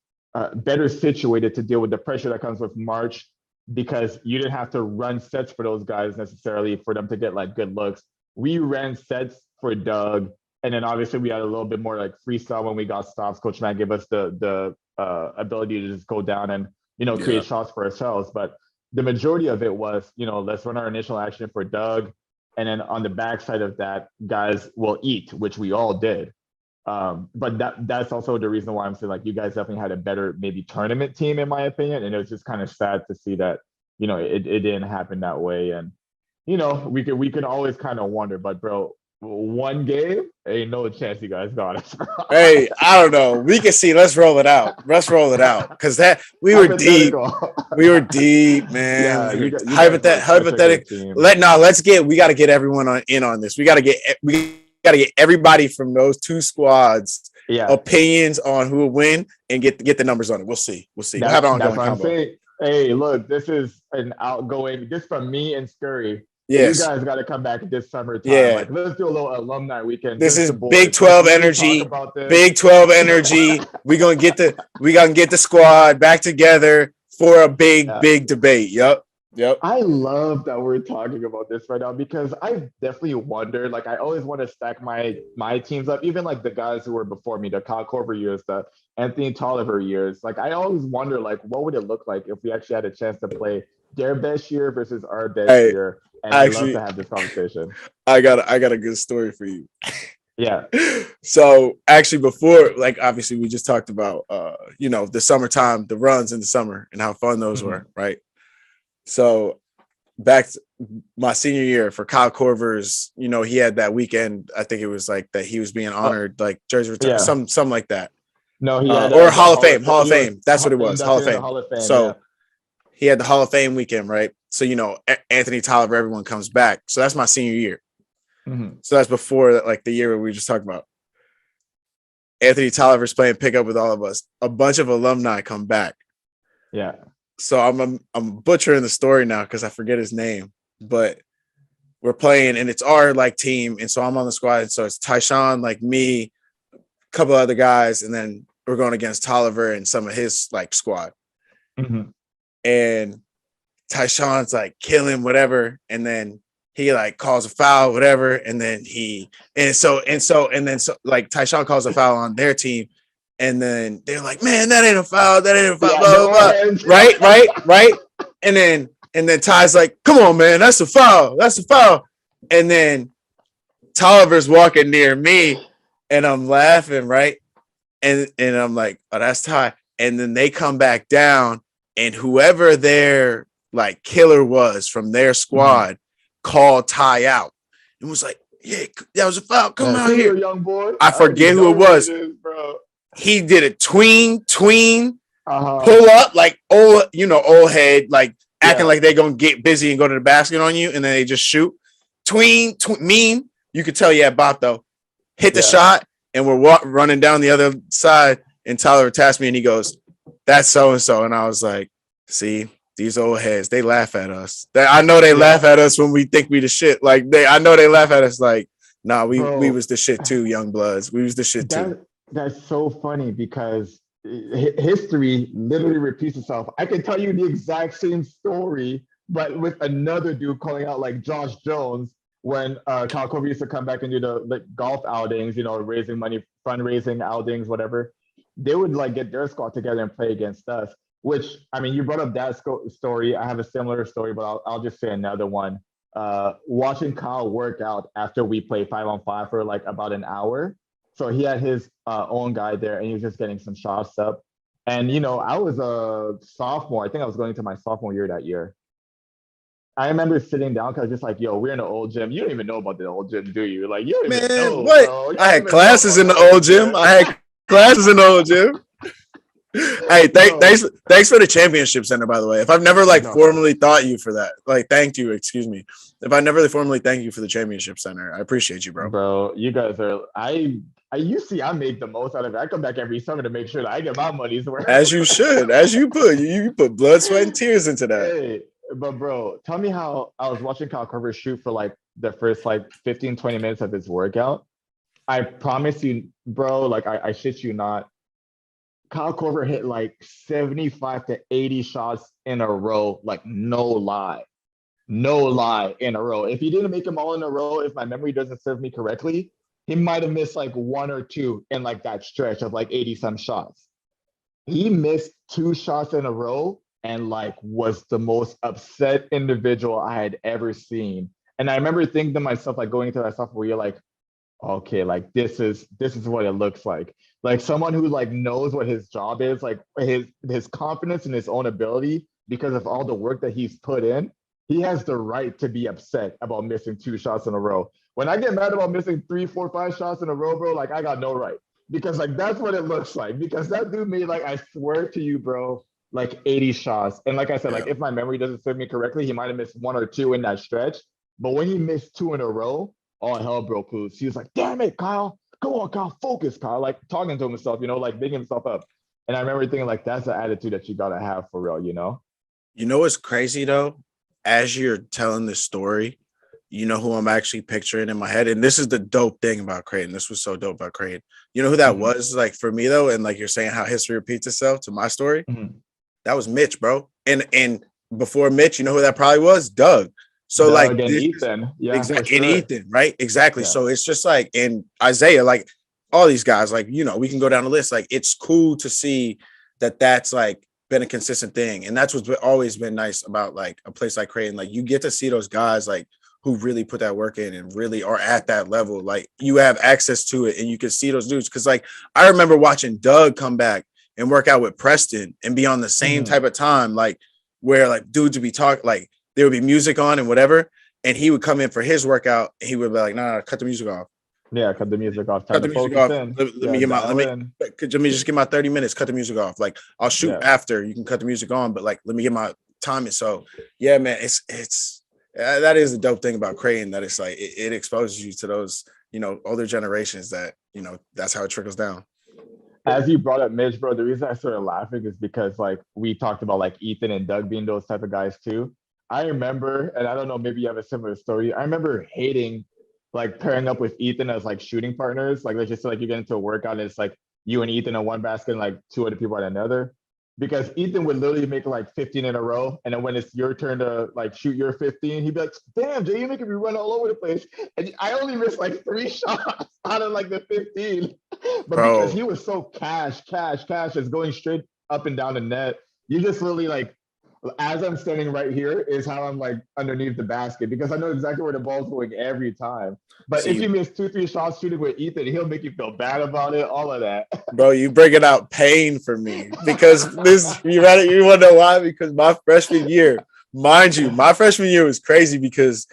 better situated to deal with the pressure that comes with March, because you didn't have to run sets for those guys necessarily for them to get like good looks. We ran sets for Doug, and then obviously we had a little bit more like freestyle when we got stops. Coach Matt gave us the ability to just go down and create shots for ourselves. But the majority of it was, let's run our initial action for Doug, and then on the backside of that, guys will eat, which we all did. But that's also the reason why I'm saying like you guys definitely had a better maybe tournament team in my opinion, and it was just kind of sad to see that it didn't happen that way. And we can always kind of wonder, but bro, one game ain't no chance you guys got us. Hey, I don't know. We can see. Let's roll it out. Because we were deep. We were deep, man. Yeah, hypothetical. We got to get everyone in on this. We got to get everybody from those two squads opinions on who will win and get the numbers on it. We'll see. We'll have an ongoing combo. Hey, look, this is this from me and Scurry. Yes. You guys got to come back this summertime. Yeah. Like, let's do a little alumni weekend. This is Big 12 energy. Big 12 energy. We're gonna get the squad back together for a big debate. Yep. Yep. I love that we're talking about this right now because I definitely wondered. Like, I always want to stack my teams up, even like the guys who were before me, the Kyle Korver years, the Anthony Tolliver years. Like, I always wonder, like, what would it look like if we actually had a chance to play their best year versus our best Hey, year? And I love to actually, have this conversation. I got a good story for you. Yeah, So actually before, like obviously we just talked about the summertime, the runs in the summer and how fun those hmm were, right? So back to my senior year for Kyle Korver's, he had that weekend. I think it was like that he was being honored, like jersey return, yeah. something like that. No, he had Or the Hall of Hall of Fame, Fame. Hall of He was Fame. That's what it was, Hall of inducted in the Fame. Hall of Fame. Yeah. So he had the Hall of Fame weekend, right? So Anthony Tolliver, everyone comes back. So that's my senior year. hmm So that's before like the year where we just talked about. Anthony Tolliver's playing pickup with all of us. A bunch of alumni come back. Yeah. So I'm butchering the story now because I forget his name, but we're playing and it's our like team, and so I'm on the squad. And so it's Tyshawn, like me, a couple other guys, and then we're going against Tolliver and some of his like squad. hmm And Tyshawn's like killing whatever, and then he like calls a foul, whatever, and then like Tyshawn calls a foul on their team, and then they're like, man, that ain't a foul, blah Yeah. blah The blah. orange. Right. And then Ty's like, come on, man, that's a foul. And then Tolliver's walking near me, and I'm laughing, right? And I'm like, oh, that's Ty. And then they come back down, and whoever their like killer was from their squad called Ty out and was like, yeah, that was a foul. Come out here. Young boy. I already forget who know it was. It is, bro. He did a tween, Uh-huh. pull up, like old head, like acting Yeah. like they're gonna get busy and go to the basket on you, and then they just shoot. Mean. You could tell you at Bop though. Hit the Yeah. shot, and we're running down the other side, and Tyler tasked me, and he goes, "That's so and so," and I was like, "See, these old heads, they laugh at us. I know they laugh at us when we think we the shit. Like I know they laugh at us. Like, nah, we was the shit too, young bloods. We was the shit too." That's so funny because history literally repeats itself. I can tell you the exact same story, but with another dude calling out like Josh Jones when Kyle Korver used to come back and do the golf outings, raising money, fundraising outings, whatever. They would like get their squad together and play against us. Which I mean, you brought up that story. I have a similar story, but I'll just say another one. Watching Kyle work out after we play 5-on-5 for like about an hour. So he had his own guy there, and he was just getting some shots up. And I was a sophomore. I think I was going into my sophomore year that year. I remember sitting down because I was just like, "Yo, we're in the old gym. You don't even know about the old gym, do you? Like, you don't even know, what? bro. I had classes in the old gym. Hey, thanks for the championship center, by the way. If I've never formally thought you for that, thanked you, excuse me. If I never formally thank you for the championship center, I appreciate you, bro. Bro, you guys are. You see, I make the most out of it. I come back every summer to make sure that I get my money's worth. As you should, as you put blood, sweat, and tears into that. Hey, but bro, tell me how I was watching Kyle Korver shoot for like the first 15, 20 minutes of his workout. I promise you, bro, I shit you not. Kyle Korver hit like 75 to 80 shots in a row, like no lie in a row. If he didn't make them all in a row, if my memory doesn't serve me correctly, he might have missed like one or two in like that stretch of like 80 some shots. He missed 2 shots in a row and like was the most upset individual I had ever seen. And I remember thinking to myself, like going into that sophomore year, like, okay, like this is what it looks like. Like someone who like knows what his job is, like his confidence in his own ability because of all the work that he's put in. He has the right to be upset about missing 2 shots in a row. When I get mad about missing 3, 4, 5 shots in a row, bro, like I got no right because like that's what it looks like. Because that dude made like I swear to you, bro, like 80 shots. And like I said, like if my memory doesn't serve me correctly, he might have missed 1 or 2 in that stretch. But when he missed 2 in a row, all hell broke loose. He was like, "Damn it, Kyle! Come on, Kyle, focus, Kyle!" Like talking to himself, like bigging himself up. And I remember thinking, like, that's the attitude that you gotta have for real, You know what's crazy though? As you're telling this story, you know who I'm actually picturing in my head, and this is the dope thing about Creighton. This was so dope about Creighton. You know who that was? Like for me though, and like you're saying how history repeats itself to my story. Mm-hmm. That was Mitch, bro. And before Mitch, you know who that probably was? Doug. So like Doug and Ethan. Yeah, for exactly, sure. and Ethan, right? Exactly. Yeah. So it's just like, and Isaiah, like all these guys, like, you know, we can go down the list. Like, it's cool to see that that's like been a consistent thing. And that's what's always been nice about like a place like Creighton. Like, you get to see those guys like who really put that work in and really are at that level. Like, you have access to it and you can see those dudes. Cause like, I remember watching Doug come back and work out with Preston and be on the same type of time, like where like dudes would be talking, like there would be music on and whatever. And he would come in for his workout and he would be like, nah, cut the music off. Yeah, cut the music off. Cut the music off. Let me just get my 30 minutes, cut the music off. Like, I'll shoot after, you can cut the music on, but like, let me get my time. So yeah, man, it's that is the dope thing about Creighton, that it's like, it exposes you to those, you know, older generations that, you know, that's how it trickles down. As you brought up Mitch, bro, the reason I started laughing is because like we talked about like Ethan and Doug being those type of guys too. I remember, and I don't know, maybe you have a similar story. I remember hating like pairing up with Ethan as like shooting partners. Like, let's just say like you get into a workout and it's like you and Ethan in one basket and like two other people at another. Because Ethan would literally make like 15 in a row. And then when it's your turn to like shoot your 15, he'd be like, damn, Jay, you're making me run all over the place. And I only missed like 3 shots out of like the 15. But because he was so cash, it's going straight up and down the net. You just literally like, as I'm standing right here is how I'm like underneath the basket, because I know exactly where the ball's going every time. But if you miss 2-3 shots shooting with Ethan, he'll make you feel bad about it, all of that. Bro, you bringing out pain for me, because this, you want to know why? Because my freshman year, mind you, my freshman year was crazy because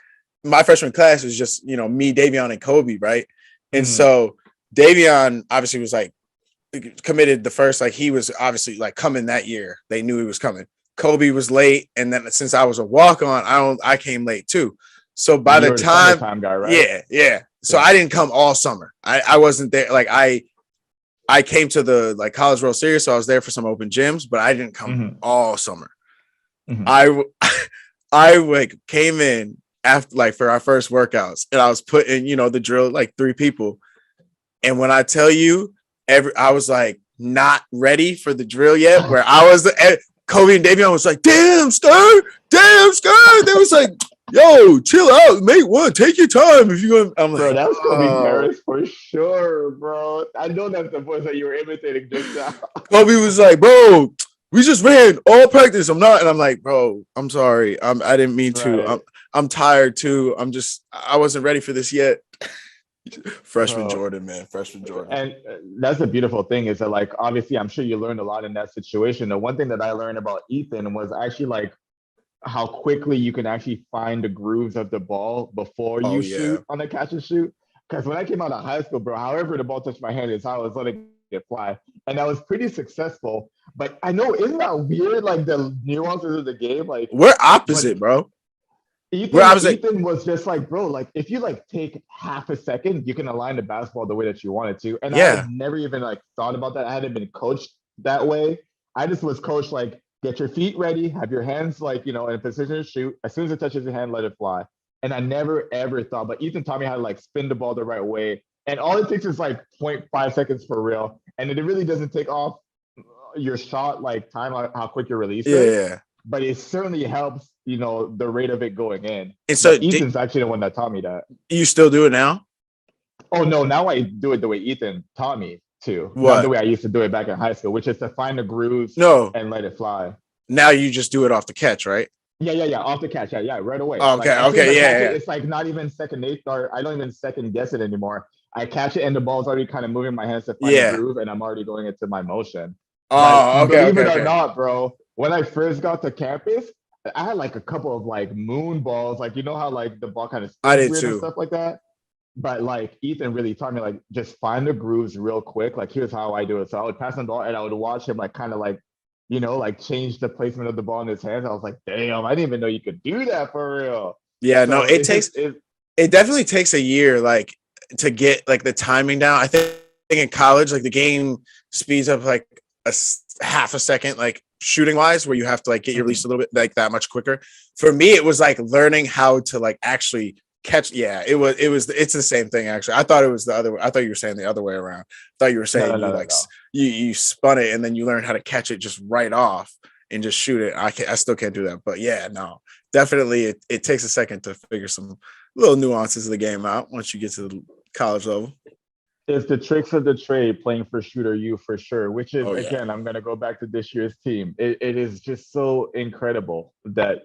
my freshman class was just, you know, me, Davion, and Kobe, right? And so Davion obviously was like committed the first, like he was obviously like coming that year. They knew he was coming. Kobe was late, and then since I was a walk-on, I came late too. So by the time guy, right? Yeah. So I didn't come all summer. I wasn't there. Like I came to the like College World Series, so I was there for some open gyms, but I didn't come all summer. I like came in after like for our first workouts, and I was putting, you know, the drill like 3 people. And when I tell you, I was like not ready for the drill yet, where I was Kobe and Davion was like, damn, Scurry. They was like, yo, chill out, mate. What? Take your time if you're going. I'm like, bro, that was Kobe Harris for sure, bro. I know that's the voice that you were imitating just now. Kobe was like, bro, we just ran all practice. I'm not, and I'm like, bro, I'm sorry. I didn't mean to. I'm tired too. I wasn't ready for this yet. Freshman Jordan. And that's the beautiful thing is that like obviously I'm sure you learned a lot in that situation. The one thing that I learned about Ethan was actually like how quickly you can actually find the grooves of the ball before you shoot on a catch and shoot. Because when I came out of high school, bro, however the ball touched my hand is how I was letting it fly, and I was pretty successful. But I know, isn't that weird, like the nuances of the game? Like, we're opposite, bro. Ethan was just like, bro, like if you like take half a second, you can align the basketball the way that you want it to. And I had never even like thought about that. I hadn't been coached that way. I just was coached like, get your feet ready, have your hands like, you know, in a position to shoot. As soon as it touches your hand, let it fly. And I never ever thought, but Ethan taught me how to like spin the ball the right way. And all it takes is like 0.5 seconds for real. And it really doesn't take off your shot like time, how quick your release is. Yeah. But it certainly helps, you know, the rate of it going in. And so Ethan's actually the one that taught me that. You still do it now? Oh no, now I do it the way Ethan taught me to. What? Not the way I used to do it back in high school, which is to find the grooves and let it fly. Now you just do it off the catch, right? Yeah, off the catch. Yeah, right away. Okay, like, yeah. It's like not even second nature, or I don't even second guess it anymore. I catch it and the ball's already kind of moving my hands to find the groove, and I'm already going into my motion. Believe it or not, bro, when I first got to campus, I had like a couple of like moon balls, like you know how like the ball kind of I did too and stuff like that. But like Ethan really taught me like just find the grooves real quick. Like here's how I do it. So I would pass the ball and I would watch him like kind of like, you know, like change the placement of the ball in his hands. I was like, damn, I didn't even know you could do that for real. Yeah, so no, it definitely takes a year like to get like the timing down. I think in college, like the game speeds up like a half a second, like shooting wise, where you have to like get your release a little bit like that much quicker. For me, it was like learning how to like actually catch. Yeah, it's the same thing actually. I thought it was the other way. I thought you were saying the other way around. I thought you were saying you spun it and then you learn how to catch it just right off. and just shoot it. I still can't do that. But yeah, no, definitely it takes a second to figure some little nuances of the game out once you get to the college level. It's the tricks of the trade playing for shooter you for sure, which is, Oh yeah, again, I'm going to go back to this year's team. It is just so incredible that,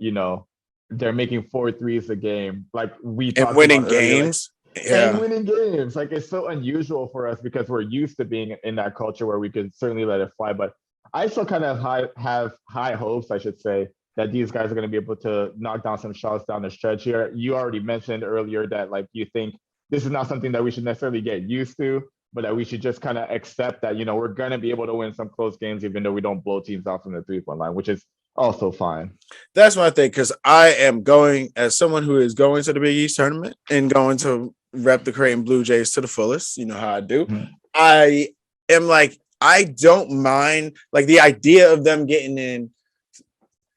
they're making 4 threes a game. Like we and talked winning about earlier, games. and Yeah, winning games. Like it's so unusual for us because we're used to being in that culture where we could certainly let it fly. But I still kind of have high hopes, I should say, that these guys are going to be able to knock down some shots down the stretch here. You already mentioned earlier that like you think this is not something that we should necessarily get used to, but that we should just kind of accept that, we're going to be able to win some close games, even though we don't blow teams out from the 3-point line, which is also fine. that's my thing, because I am going as someone who is going to the Big East tournament and going to rep the Creighton Bluejays to the fullest. You know how I do. Mhm. I am like, I don't mind like the idea of them getting in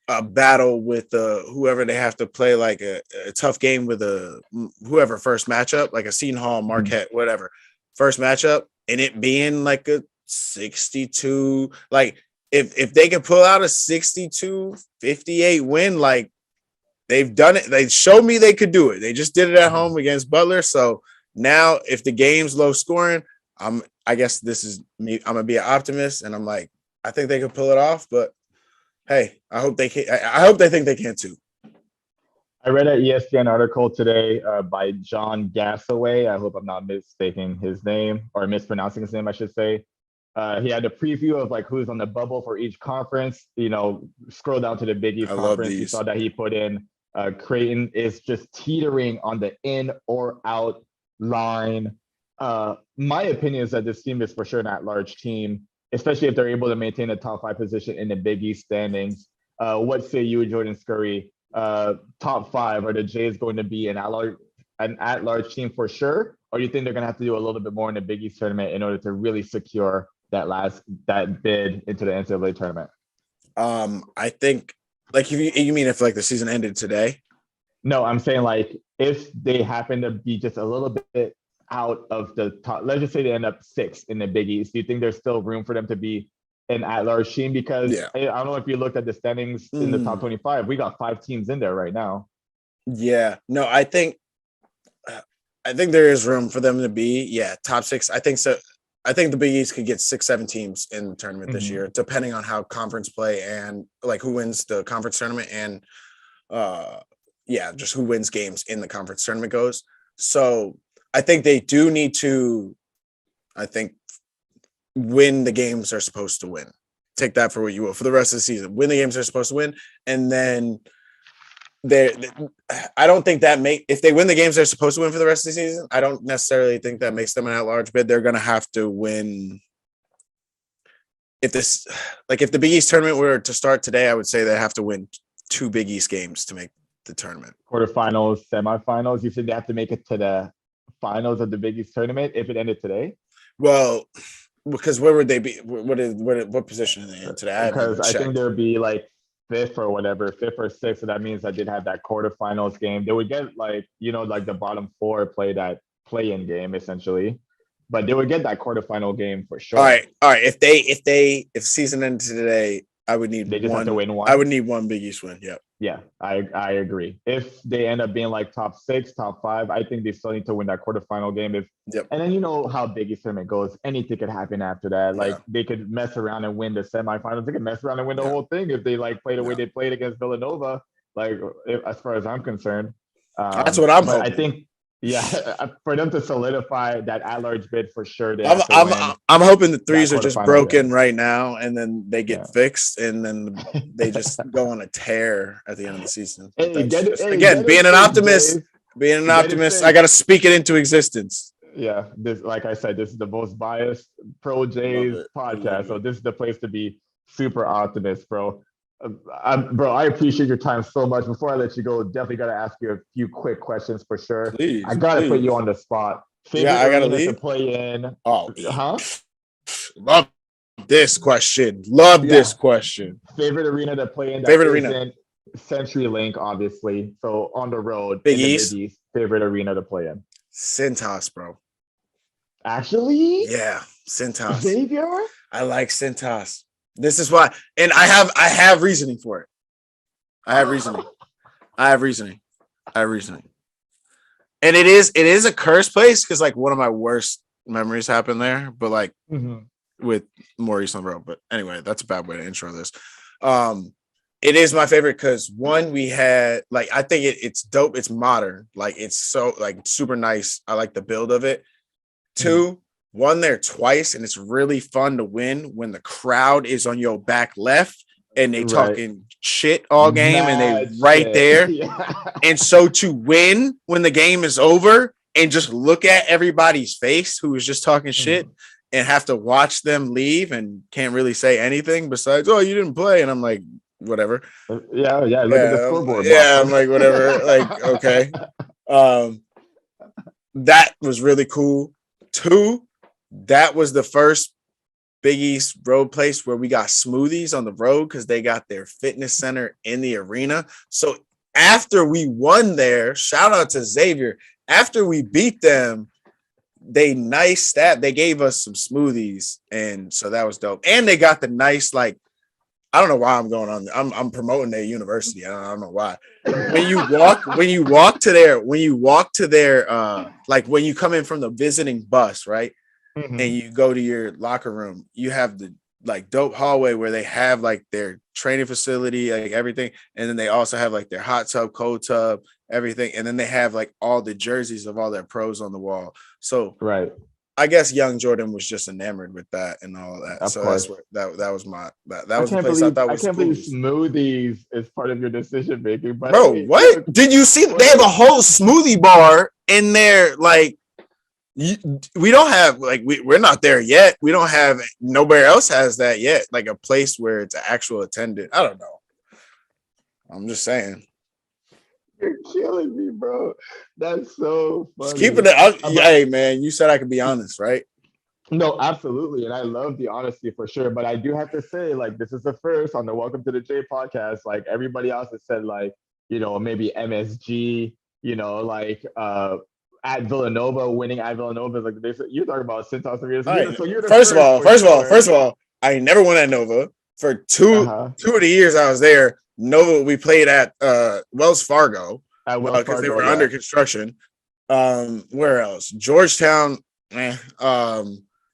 a battle with whoever they have to play, like a tough game with whoever first matchup, like a Seton Hall, Marquette, whatever first matchup, and it being like a 62, like if they can pull out a 62-58 win, like they've done it. They showed me they could do it. They just did it at home against Butler. So now if the game's low scoring, I guess this is me. I'm gonna be an optimist, and I'm like, I think they could pull it off, but hey, I hope they can. I hope they think they can too. I read an ESPN article today by John Gassaway. I hope I'm not mistaking his name or mispronouncing his name, I should say. He had a preview of like who's on the bubble for each conference. Scroll down to the Big East I love conference. You these. saw that he put in Creighton is just teetering on the in or out line. My opinion is that this team is for sure an at-large team, especially if they're able to maintain a top 5 position in the Big East standings. What say you, Jordan Scurry? Top 5, are the Jays going to be an at-large team for sure, or do you think they're going to have to do a little bit more in the Big East tournament in order to really secure that bid into the NCAA tournament? I think like if you mean if like the season ended today? No, I'm saying like if they happen to be just a little bit out of the top, let's just say they end up 6 in the Big East, do you think there's still room for them to be an at-large team? Because Yeah. I don't know if you looked at the standings in the top 25, we got 5 teams in there right now. Yeah, no, I think there is room for them to be top 6. I think so. I think the Big East could get 6-7 teams in the tournament this year, depending on how conference play and like who wins the conference tournament and just who wins games in the conference tournament goes. So I think they do need to, win the games they're supposed to win. Take that for what you will for the rest of the season. Win the games they're supposed to win, and then I don't think that if they win the games they're supposed to win for the rest of the season, I don't necessarily think that makes them an at-large bid. They're going to have to win. If the Big East tournament were to start today, I would say they have to win 2 Big East games to make the tournament. Quarterfinals, semifinals. You said they have to make it to the finals of the Big East tournament if it ended today? Well, because where would they be? What position are they in today? Because I think there would be like 5th or 6th. So that means that they'd have that quarterfinals game. They would get like the bottom 4 play that play-in game essentially, but they would get that quarterfinal game for sure. All right. If season ended today, I would need they just one. Have to win one. I would need one Big East win. Yep. Yeah, I agree. If they end up being like top 6, top 5, I think they still need to win that quarterfinal game. And then how Big East tournament goes. Anything could happen after that. Like they could mess around and win the semifinals. They could mess around and win the whole thing if they play the way they played against Villanova. As far as I'm concerned, that's what I'm hoping. I think. Yeah, for them to solidify that at-large bid for sure. I'm hoping the threes are just broken right now, and then they get fixed, and then they just go on a tear at the end of the season. Being an optimist, I got to speak it into existence. Yeah, like I said, this is the most biased pro Jays podcast, so this is the place to be super optimist, bro. I appreciate your time so much. Before I let you go, definitely got to ask you a few quick questions for sure. Please, I got to put you on the spot. Favorite I got to leave. To play in. Oh, Love this question. This question. Favorite arena to play in. In CenturyLink, obviously. So on the road. Big East. Favorite arena to play in. Cintas, bro. Actually? Yeah, Cintas. Xavier? I like Cintas. This is why, and I have reasoning for it. I have reasoning. And it is a cursed place because like one of my worst memories happened there, but like with Maurice Monroe. But anyway, that's a bad way to intro this. It is my favorite because one, we had like I think it's dope. It's modern, like it's so like super nice. I like the build of it. Two, won there twice, and it's really fun to win when the crowd is on your back left and they talking shit all game and they right there. And so to win when the game is over and just look at everybody's face who was just talking shit and have to watch them leave and can't really say anything besides, oh, you didn't play. And I'm like, whatever. Yeah. Look at the scoreboard. Yeah, I'm like, whatever. Like, okay. That was really cool. Two, that was the first Big East road place where we got smoothies on the road because they got their fitness center in the arena. So after we won there, shout out to Xavier. After we beat them, they gave us some smoothies, and so that was dope. And they got the nice, like, I don't know why I'm going on. I'm promoting their university. I don't know why. When you walk to their like when you come in from the visiting bus, right? And you go to your locker room, you have the like dope hallway where they have like their training facility, like everything. And then they also have like their hot tub, cold tub, everything. And then they have like all the jerseys of all their pros on the wall. So I guess young Jordan was just enamored with that and all that. Of so course. That's that was that was the place I thought was I can't cool. believe smoothies is part of your decision making. But bro, what? Did you see? They have a whole smoothie bar in there, like. We don't have like we're not there yet. We don't have nobody else has that yet. Like a place where it's an actual attendant. I don't know. I'm just saying. You're killing me, bro. That's so funny. Just keeping it. Hey, man, you said I could be honest, right? No, absolutely, and I love the honesty for sure. But I do have to say, like, this is the first on the Welcome to the J podcast. Like everybody else has said, like, you know, maybe MSG. You know, like at Villanova, winning at Villanova, like you're talking about Cintas years. Right. So you're the first of all, I never won at Nova for two of the years I was there. Nova, we played at Wells Fargo because they were under construction. Where else? Georgetown.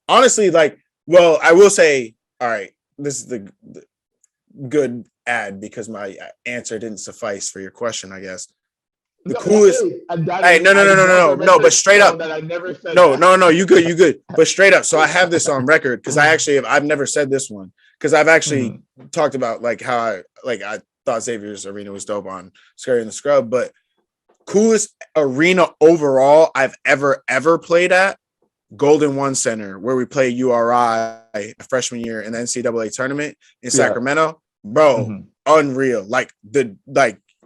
Honestly, like, well, I will say, all right, this is the good ad because my answer didn't suffice for your question, I guess. The coolest. Hey, no. But straight up. No. You good. But straight up. So I have this on record because I've never said this one because I've actually talked about like how I thought Xavier's arena was dope on Scurry and the Scrub, but coolest arena overall I've ever played at, Golden One Center, where we played URI freshman year in the NCAA tournament in Sacramento, bro. Unreal.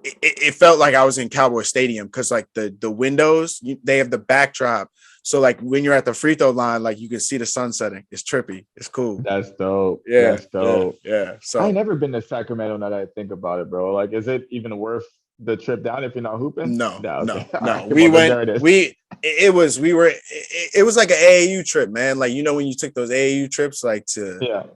It felt like I was in Cowboy Stadium because like the windows, they have the backdrop. So like when you're at the free throw line, like you can see the sun setting. It's trippy. It's cool. That's dope. Yeah. That's dope. Yeah. So I've never been to Sacramento now that I think about it, bro. Like, is it even worth the trip down if you're not hooping? No. We went. It was like an AAU trip, man. Like, you know, when you took those AAU trips, like to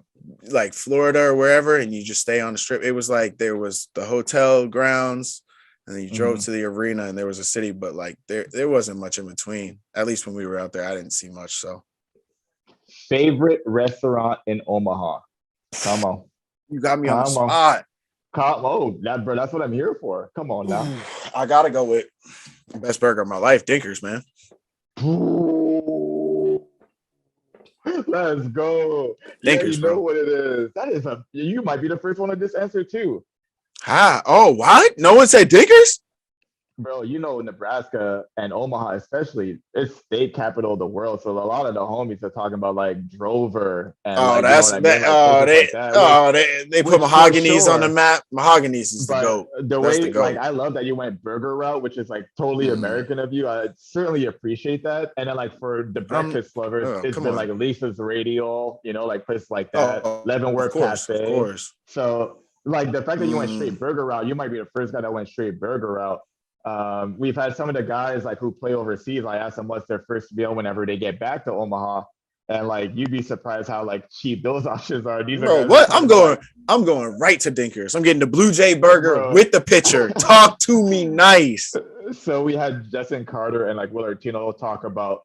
like Florida or wherever, and you just stay on the strip. It was like there was the hotel grounds, and then you drove to the arena, and there was a city, but like there wasn't much in between. At least when we were out there, I didn't see much. So, favorite restaurant in Omaha? Come on, you got me on the spot. Bro, that's what I'm here for. Come on now. I gotta go with best burger of my life, Dinkers, man. Let's go. Dinkers, you know what it is. That is you might be the first one to this answer too. Oh, what? No one said Dinkers? Bro, you know, Nebraska and Omaha especially, it's state capital of the world. So a lot of the homies are talking about like Drover and they put Mahogany's on the map. Mahogany's is the GOAT. The way, like, I love that you went burger route, which is like totally American of you. I certainly appreciate that. And then like for the breakfast lovers, it's been like Lisa's Radial, you know, like places like that. Leavenworth Cafe. Of course. So like the fact that you went straight burger route, you might be the first guy that went straight burger route. We've had some of the guys like who play overseas. I asked them what's their first meal whenever they get back to Omaha, And like you'd be surprised how like cheap those options are. These are Bro, guys what? that come I'm going right to Dinkers. I'm getting the Bluejay burger bro. with the pitcher. Talk to me nice. So we had Justin Carter and like Willard Tino talk about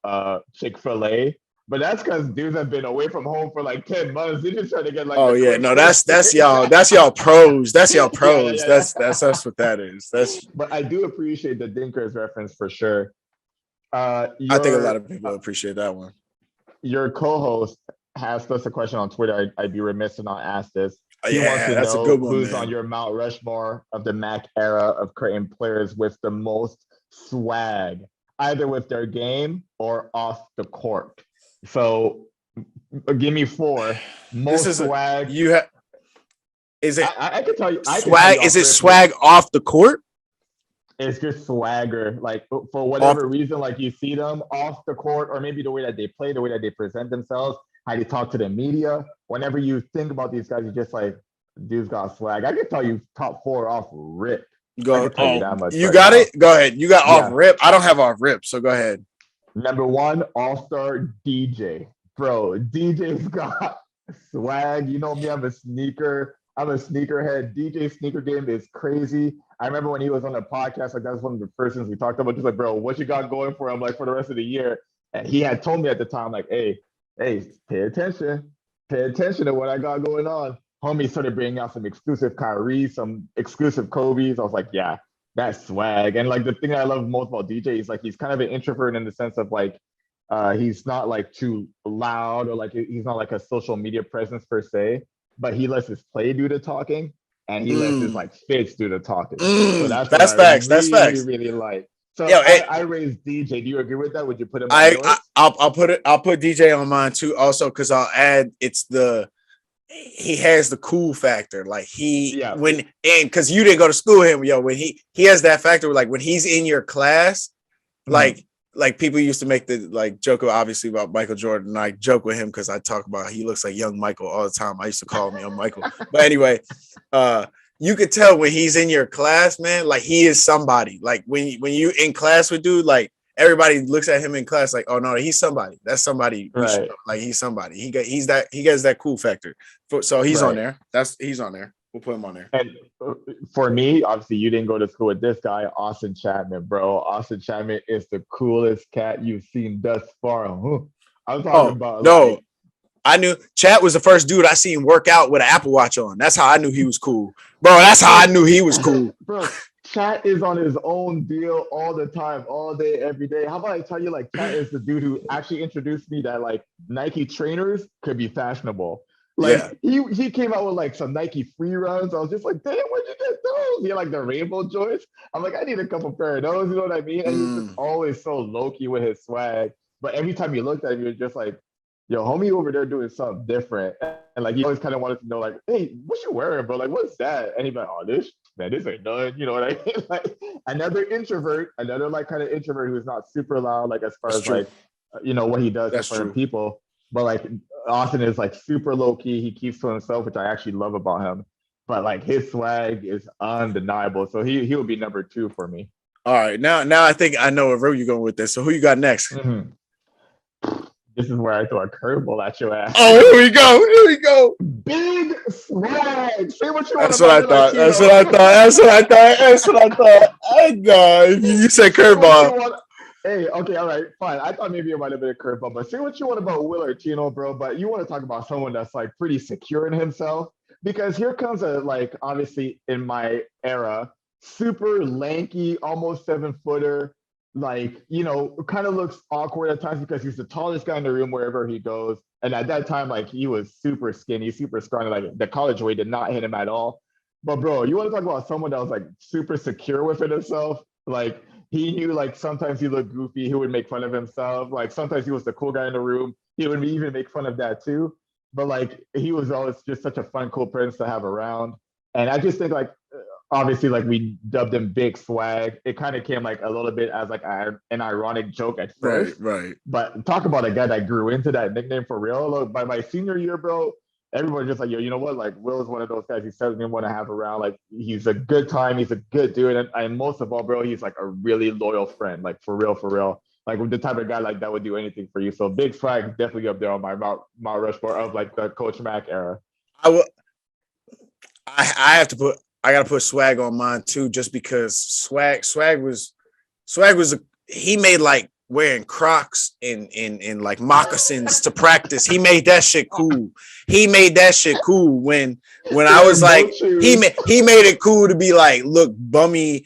Chick-fil-A. But that's because dudes have been away from home for like 10 months. They're just trying to get like Oh the yeah, quick no, fix. that's y'all pros. That's y'all Yeah, pros. yeah. That's what that is. That's But I do appreciate the Dinkers reference for sure. I think a lot of people appreciate that one. Your co-host asked us a question on Twitter. I'd be remiss to not ask this. He wants Yeah, to that's a know good one, who's man. on your Mount Rushmore of the Mac era of Creighton players with the most swag, either with their game or off the court. So give me four. Most swag. Is it I can tell you. swag? Is it swag off the court? It's just swagger. Like for whatever reason, like you see them off the court, or maybe the way that they play, the way that they present themselves, how they talk to the media. Whenever you think about these guys, you're just like, dude's got swag. I can tell you top four off rip. Go. I can tell you that much. You got it. Go ahead. You got off rip. I don't have off rip, so go ahead. Number one, all-star DJ. Bro, DJ's got swag. You know me, I'm a sneakerhead. DJ sneaker game is crazy. I remember when he was on the podcast, like that's one of the first things we talked about. Just like, bro, what you got going for him, like for the rest of the year? And he had told me at the time, like, hey, pay attention to what I got going on. Homie started bringing out some exclusive Kyrie, some exclusive Kobe's. I was like, yeah, that's swag. And like the thing I love most about DJ is like he's kind of an introvert in the sense of like he's not like too loud or like he's not like a social media presence per se, but he lets his play do the talking and he lets his like fits do the talking. So that's facts. Really, that's facts. Really like. So Yo, I raised DJ. Do you agree with that? Would you put him on yours? I'll put DJ on mine too, also because I'll add he has the cool factor. Like because you didn't go to school with him, when he has that factor, like when he's in your class, like people used to make the like joke obviously about Michael Jordan. And I joke with him because I talk about he looks like young Michael all the time. I used to call him young Michael. But anyway, you could tell when he's in your class, man, like he is somebody. Like when you in class with dude, like everybody looks at him in class like, oh no, he's somebody. That's somebody. Right. Like he's somebody. He gets that cool factor. So he's on there. He's on there. We'll put him on there. And for me, obviously, you didn't go to school with this guy, Austin Chapman, bro. Austin Chapman is the coolest cat you've seen thus far. I'm talking about. No, I knew Chat was the first dude I seen work out with an Apple Watch on. That's how I knew he was cool, bro. That's how I knew he was cool, bro. Chat is on his own deal all the time, all day, every day. How about I tell you, like, Chat is the dude who actually introduced me that like Nike trainers could be fashionable. Like he came out with like some Nike free runs. I was just like, damn, where'd you get those? He had like the rainbow joints. I'm like, I need a couple pair of those. You know what I mean? And he's just always so low key with his swag. But every time you looked at him, you're just like, yo, homie over there doing something different. And like, he always kind of wanted to know, like, hey, what you wearing, bro? Like, what's that? And he's like, oh, this ain't none. You know what I mean? Like another like kind of introvert who's not super loud, like as far as like, you know, what he does in front of people. But like Austin is like super low key. He keeps to himself, which I actually love about him. But like his swag is undeniable. So he would be number 2 for me. All right. Now I think I know where you're going with this. So who you got next? Mm-hmm. This is where I throw a curveball at your ass. Oh, here we go. Big swag. Say what you want. That's what I thought. I know. You said curveball. Hey, okay, all right, fine. I thought maybe it might have been a curveball, but say what you want about Willard Tino, bro. But you want to talk about someone that's like pretty secure in himself, because here comes a like obviously in my era, super lanky, almost 7-footer. Like, you know, kind of looks awkward at times because he's the tallest guy in the room wherever he goes. And at that time, like he was super skinny, super scrawny. Like the college weight did not hit him at all. But bro, you want to talk about someone that was like super secure within himself? Like he knew like sometimes he looked goofy, he would make fun of himself. Like sometimes he was the cool guy in the room. He would even make fun of that too. But like he was always just such a fun, cool person to have around. And I just think like obviously like we dubbed him Big Swag. It kind of came like a little bit as like an ironic joke at first. Right. But talk about a guy that grew into that nickname for real. Look, by my senior year, bro, everyone's just like, yo, you know what? Like Will is one of those guys he says didn't want to have around. Like he's a good time. He's a good dude. And most of all, bro, he's like a really loyal friend. Like for real. like the type of guy like that would do anything for you. So Big Swag is definitely up there on my Mount Rushmore of like the Coach Mack era. I will. I have to put. I got to put Swag on mine too, just because Swag was he made like wearing Crocs and like moccasins to practice. He made that shit cool. He made that shit cool when I was like he made it cool to be like look bummy,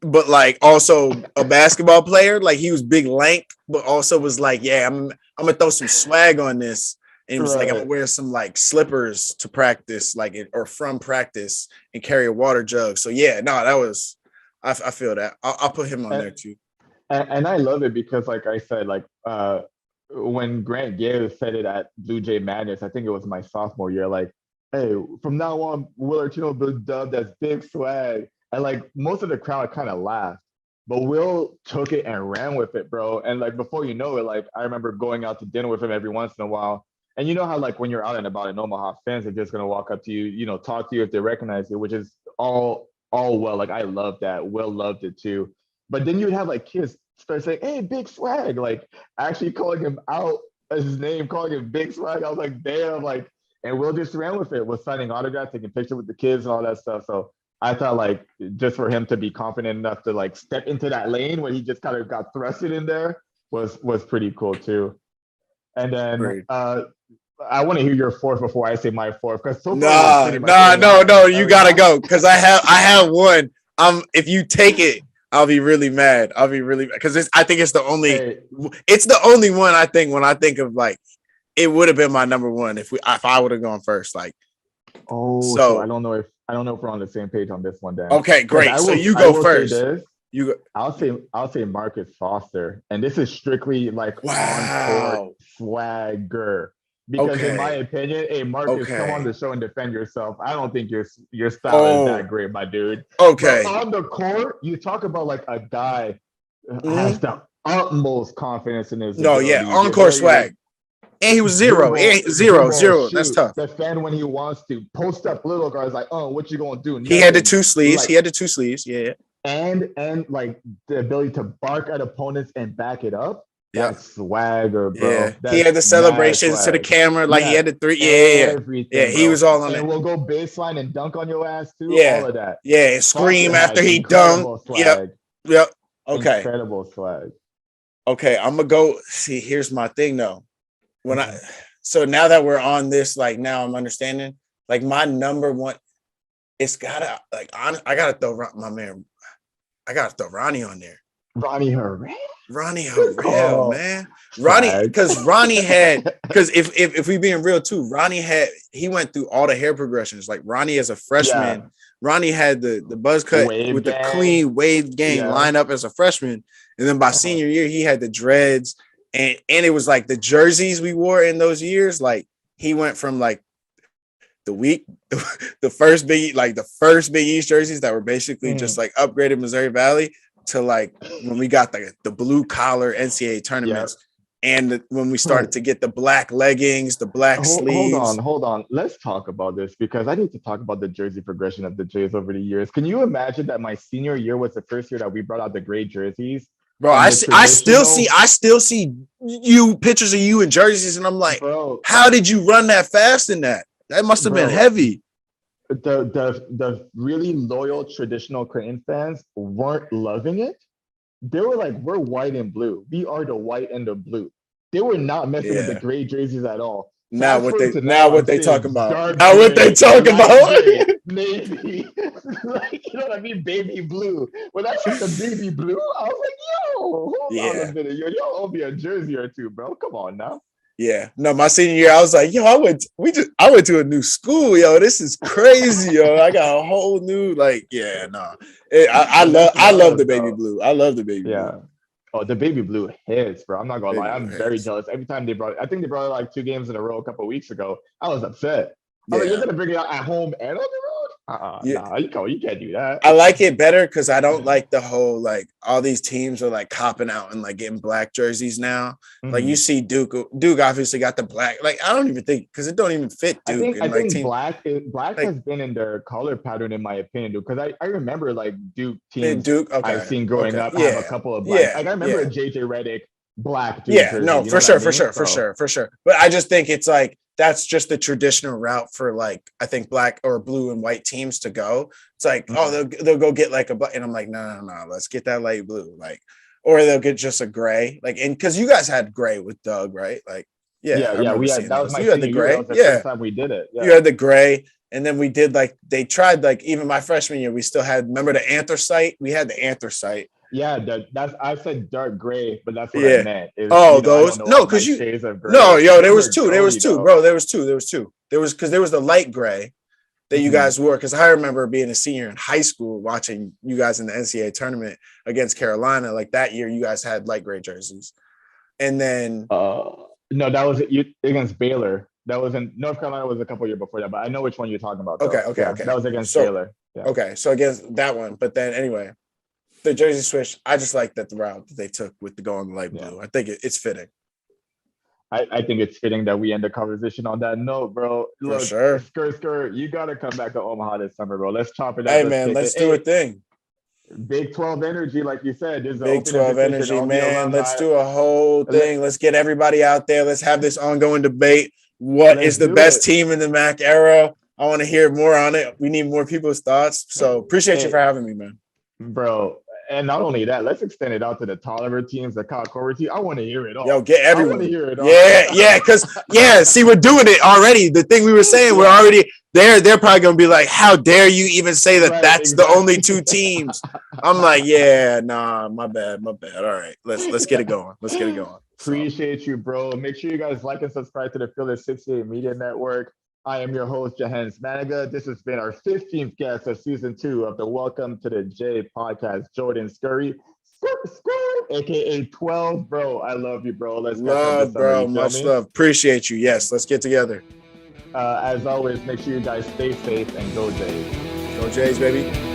but like also a basketball player. Like he was big lank, but also was like, yeah, I'm gonna throw some swag on this. And it was like, I'm gonna wear some like slippers to practice, like it, or from practice, and carry a water jug. So yeah, no, that was I feel that. I'll put him on there too. And I love it because, like I said, like when Grant Gale said it at Blue Jay Madness, I think it was my sophomore year. Like, hey, from now on, Will Artino will be dubbed as Big Swag, and like most of the crowd kind of laughed. But Will took it and ran with it, bro. And like before you know it, like I remember going out to dinner with him every once in a while. And you know how like when you're out and about in Omaha, fans are just gonna walk up to you, you know, talk to you if they recognize you, which is all well. Like I love that. Will loved it too. But then you'd have like kids start saying, "Hey, Big Swag!" Like actually calling him out as his name, calling him Big Swag. I was like, damn, like, and Will just ran with it, was signing autographs, taking pictures with the kids and all that stuff. So I thought like just for him to be confident enough to like step into that lane when he just kind of got thrusted in there was pretty cool too. And then I want to hear your fourth before I say my fourth, because so no, you gotta go because I have one. If you take it, I'll be really mad. I'll be really because I think it's the only one I think when I think of like it would have been my number one if I would have gone first. Like, so I don't know if we're on the same page on this one. Then okay, great. So you go first. I'll say Marcus Foster, and this is strictly like on-court swagger. Because in my opinion, hey Marcus, come on the show and defend yourself. I don't think your style is that great, my dude. Okay. But on the court, you talk about like a guy has the utmost confidence in his ability. On-court swag. And he was zero. Zero. That's tough. Defend when he wants to. Post up little guys like, oh, what you gonna do? Nothing. He had the two sleeves. Yeah. And like the ability to bark at opponents and back it up. That's swagger, bro. Yeah. He had the celebrations to the camera, like he had the three. Yeah. He was all on it. And we'll go baseline and dunk on your ass too. Yeah. All of that. Yeah, and scream after he dunked. Yep. Okay. Incredible swag. Okay, I'm gonna go. See, here's my thing though. So now that we're on this, like now I'm understanding. Like my number one, it's gotta like I gotta throw my man. I gotta throw Ronnie on there. Ronnie Harrell, man. Ronnie, because Ronnie had, because if we being real too, he went through all the hair progressions. Like Ronnie as a freshman, Ronnie had the buzz cut with the clean wave game line up as a freshman, and then by senior year he had the dreads, and it was like the jerseys we wore in those years. Like he went from like the first Big East jerseys that were basically just like upgraded Missouri Valley to like when we got the blue collar NCAA tournaments and when we started to get the black leggings, the black sleeves. Hold on. Let's talk about this because I need to talk about the jersey progression of the Jays over the years. Can you imagine that my senior year was the first year that we brought out the gray jerseys? Bro, I still see you pictures of you in jerseys and I'm like, bro, how did you run that fast in that? That must have been heavy. The really loyal traditional Creighton fans weren't loving it. They were like, we're white and blue. We are the white and the blue. They were not messing with the gray jerseys at all. Now what they talking about? Maybe. Like, you know what I mean? Baby blue. When I said the baby blue, I was like, yo, hold on a minute. Yo, y'all owe me a jersey or two, bro. Come on now. Yeah, no, my senior year, I was like, yo, I went to a new school, yo. This is crazy, yo. I got a whole new, like, I love the baby blue. I love the baby blue. Oh, the baby blue hits, bro. I'm not gonna lie, I'm very jealous. Every time they brought it, I think they brought it like 2 games in a row a couple of weeks ago. I was upset. I was like, you're gonna bring it out at home and on the road? Nah, you can't do that. I like it better because I don't like the whole like all these teams are like copping out and like getting black jerseys now. Mm-hmm. Like you see Duke obviously got the black. Like I don't even think because it don't even fit Duke. I think black has been in their color pattern in my opinion, Duke. Because I remember like Duke teams I've seen growing up have a couple of black. Like I remember JJ Redick black. Yeah, no, you for know sure, what I for mean? sure, for So, sure, for sure. But I just think it's like that's just the traditional route for like I think black or blue and white teams to go. It's like, oh, they'll go get like a black, and I'm like, no, let's get that light blue, like, or they'll get just a gray, like, and because you guys had gray with Doug, right? Like, yeah, I remember we seeing had that was those. my You had the senior year. That gray, was the yeah. first time we did it. You Yeah. had the gray, and then we did like they tried like even my freshman year, we still had remember the anthracite? We had the anthracite. Yeah, that's I said dark gray, but that's what I Yeah. meant. Is Oh, you know I those don't know no, all my because you shades of no, gray. yo, there Those was are two. There was girly two, though. bro. There was two. There was two. There was because there was the light gray that you guys wore. Because I remember being a senior in high school watching you guys in the NCAA tournament against Carolina. Like that year, you guys had light gray jerseys, and then No, that was against Baylor. That was in North Carolina. Was a couple years before that, but I know which one you're talking about. Though. okay. That was against So Baylor. Yeah. okay, so against that one, but then anyway, the jersey switch. I just like that the route that they took with the going light blue. I think it's fitting. I think it's fitting that we end the conversation on that note, bro. Look, For sure. Scurry, you gotta come back to Omaha this summer, bro. Let's chop it up. Hey man, let's do a thing. Big 12 energy, like you said. There's Big 12 energy, man. Let's do a whole thing. Let's get everybody out there. Let's have this ongoing debate. What is the best team in the MAC era? I want to hear more on it. We need more people's thoughts. So appreciate you for having me, man. Bro. And not only that, let's extend it out to the Tolliver teams, the Kyle Korver team. I want to hear it all. Yo, get everyone. I want to hear it all. Yeah, because see, we're doing it already. The thing we were saying, we're already there. They're probably gonna be like, "How dare you even say that? That's the only two teams." I'm like, yeah, nah, my bad. All right, let's get it going. Let's get it going. Appreciate you, bro. Make sure you guys like and subscribe to the Philly 68 Media Network. I am your host, Jahenns Manigat. This has been our 15th guest of season 2 of the Welcome to the J podcast, Jordan Scurry, aka 12, bro. I love you, bro. Let's love, bro. Much love. Appreciate you. Yes, let's get together. As always, make sure you guys stay safe and go Jays. Go Jays, baby.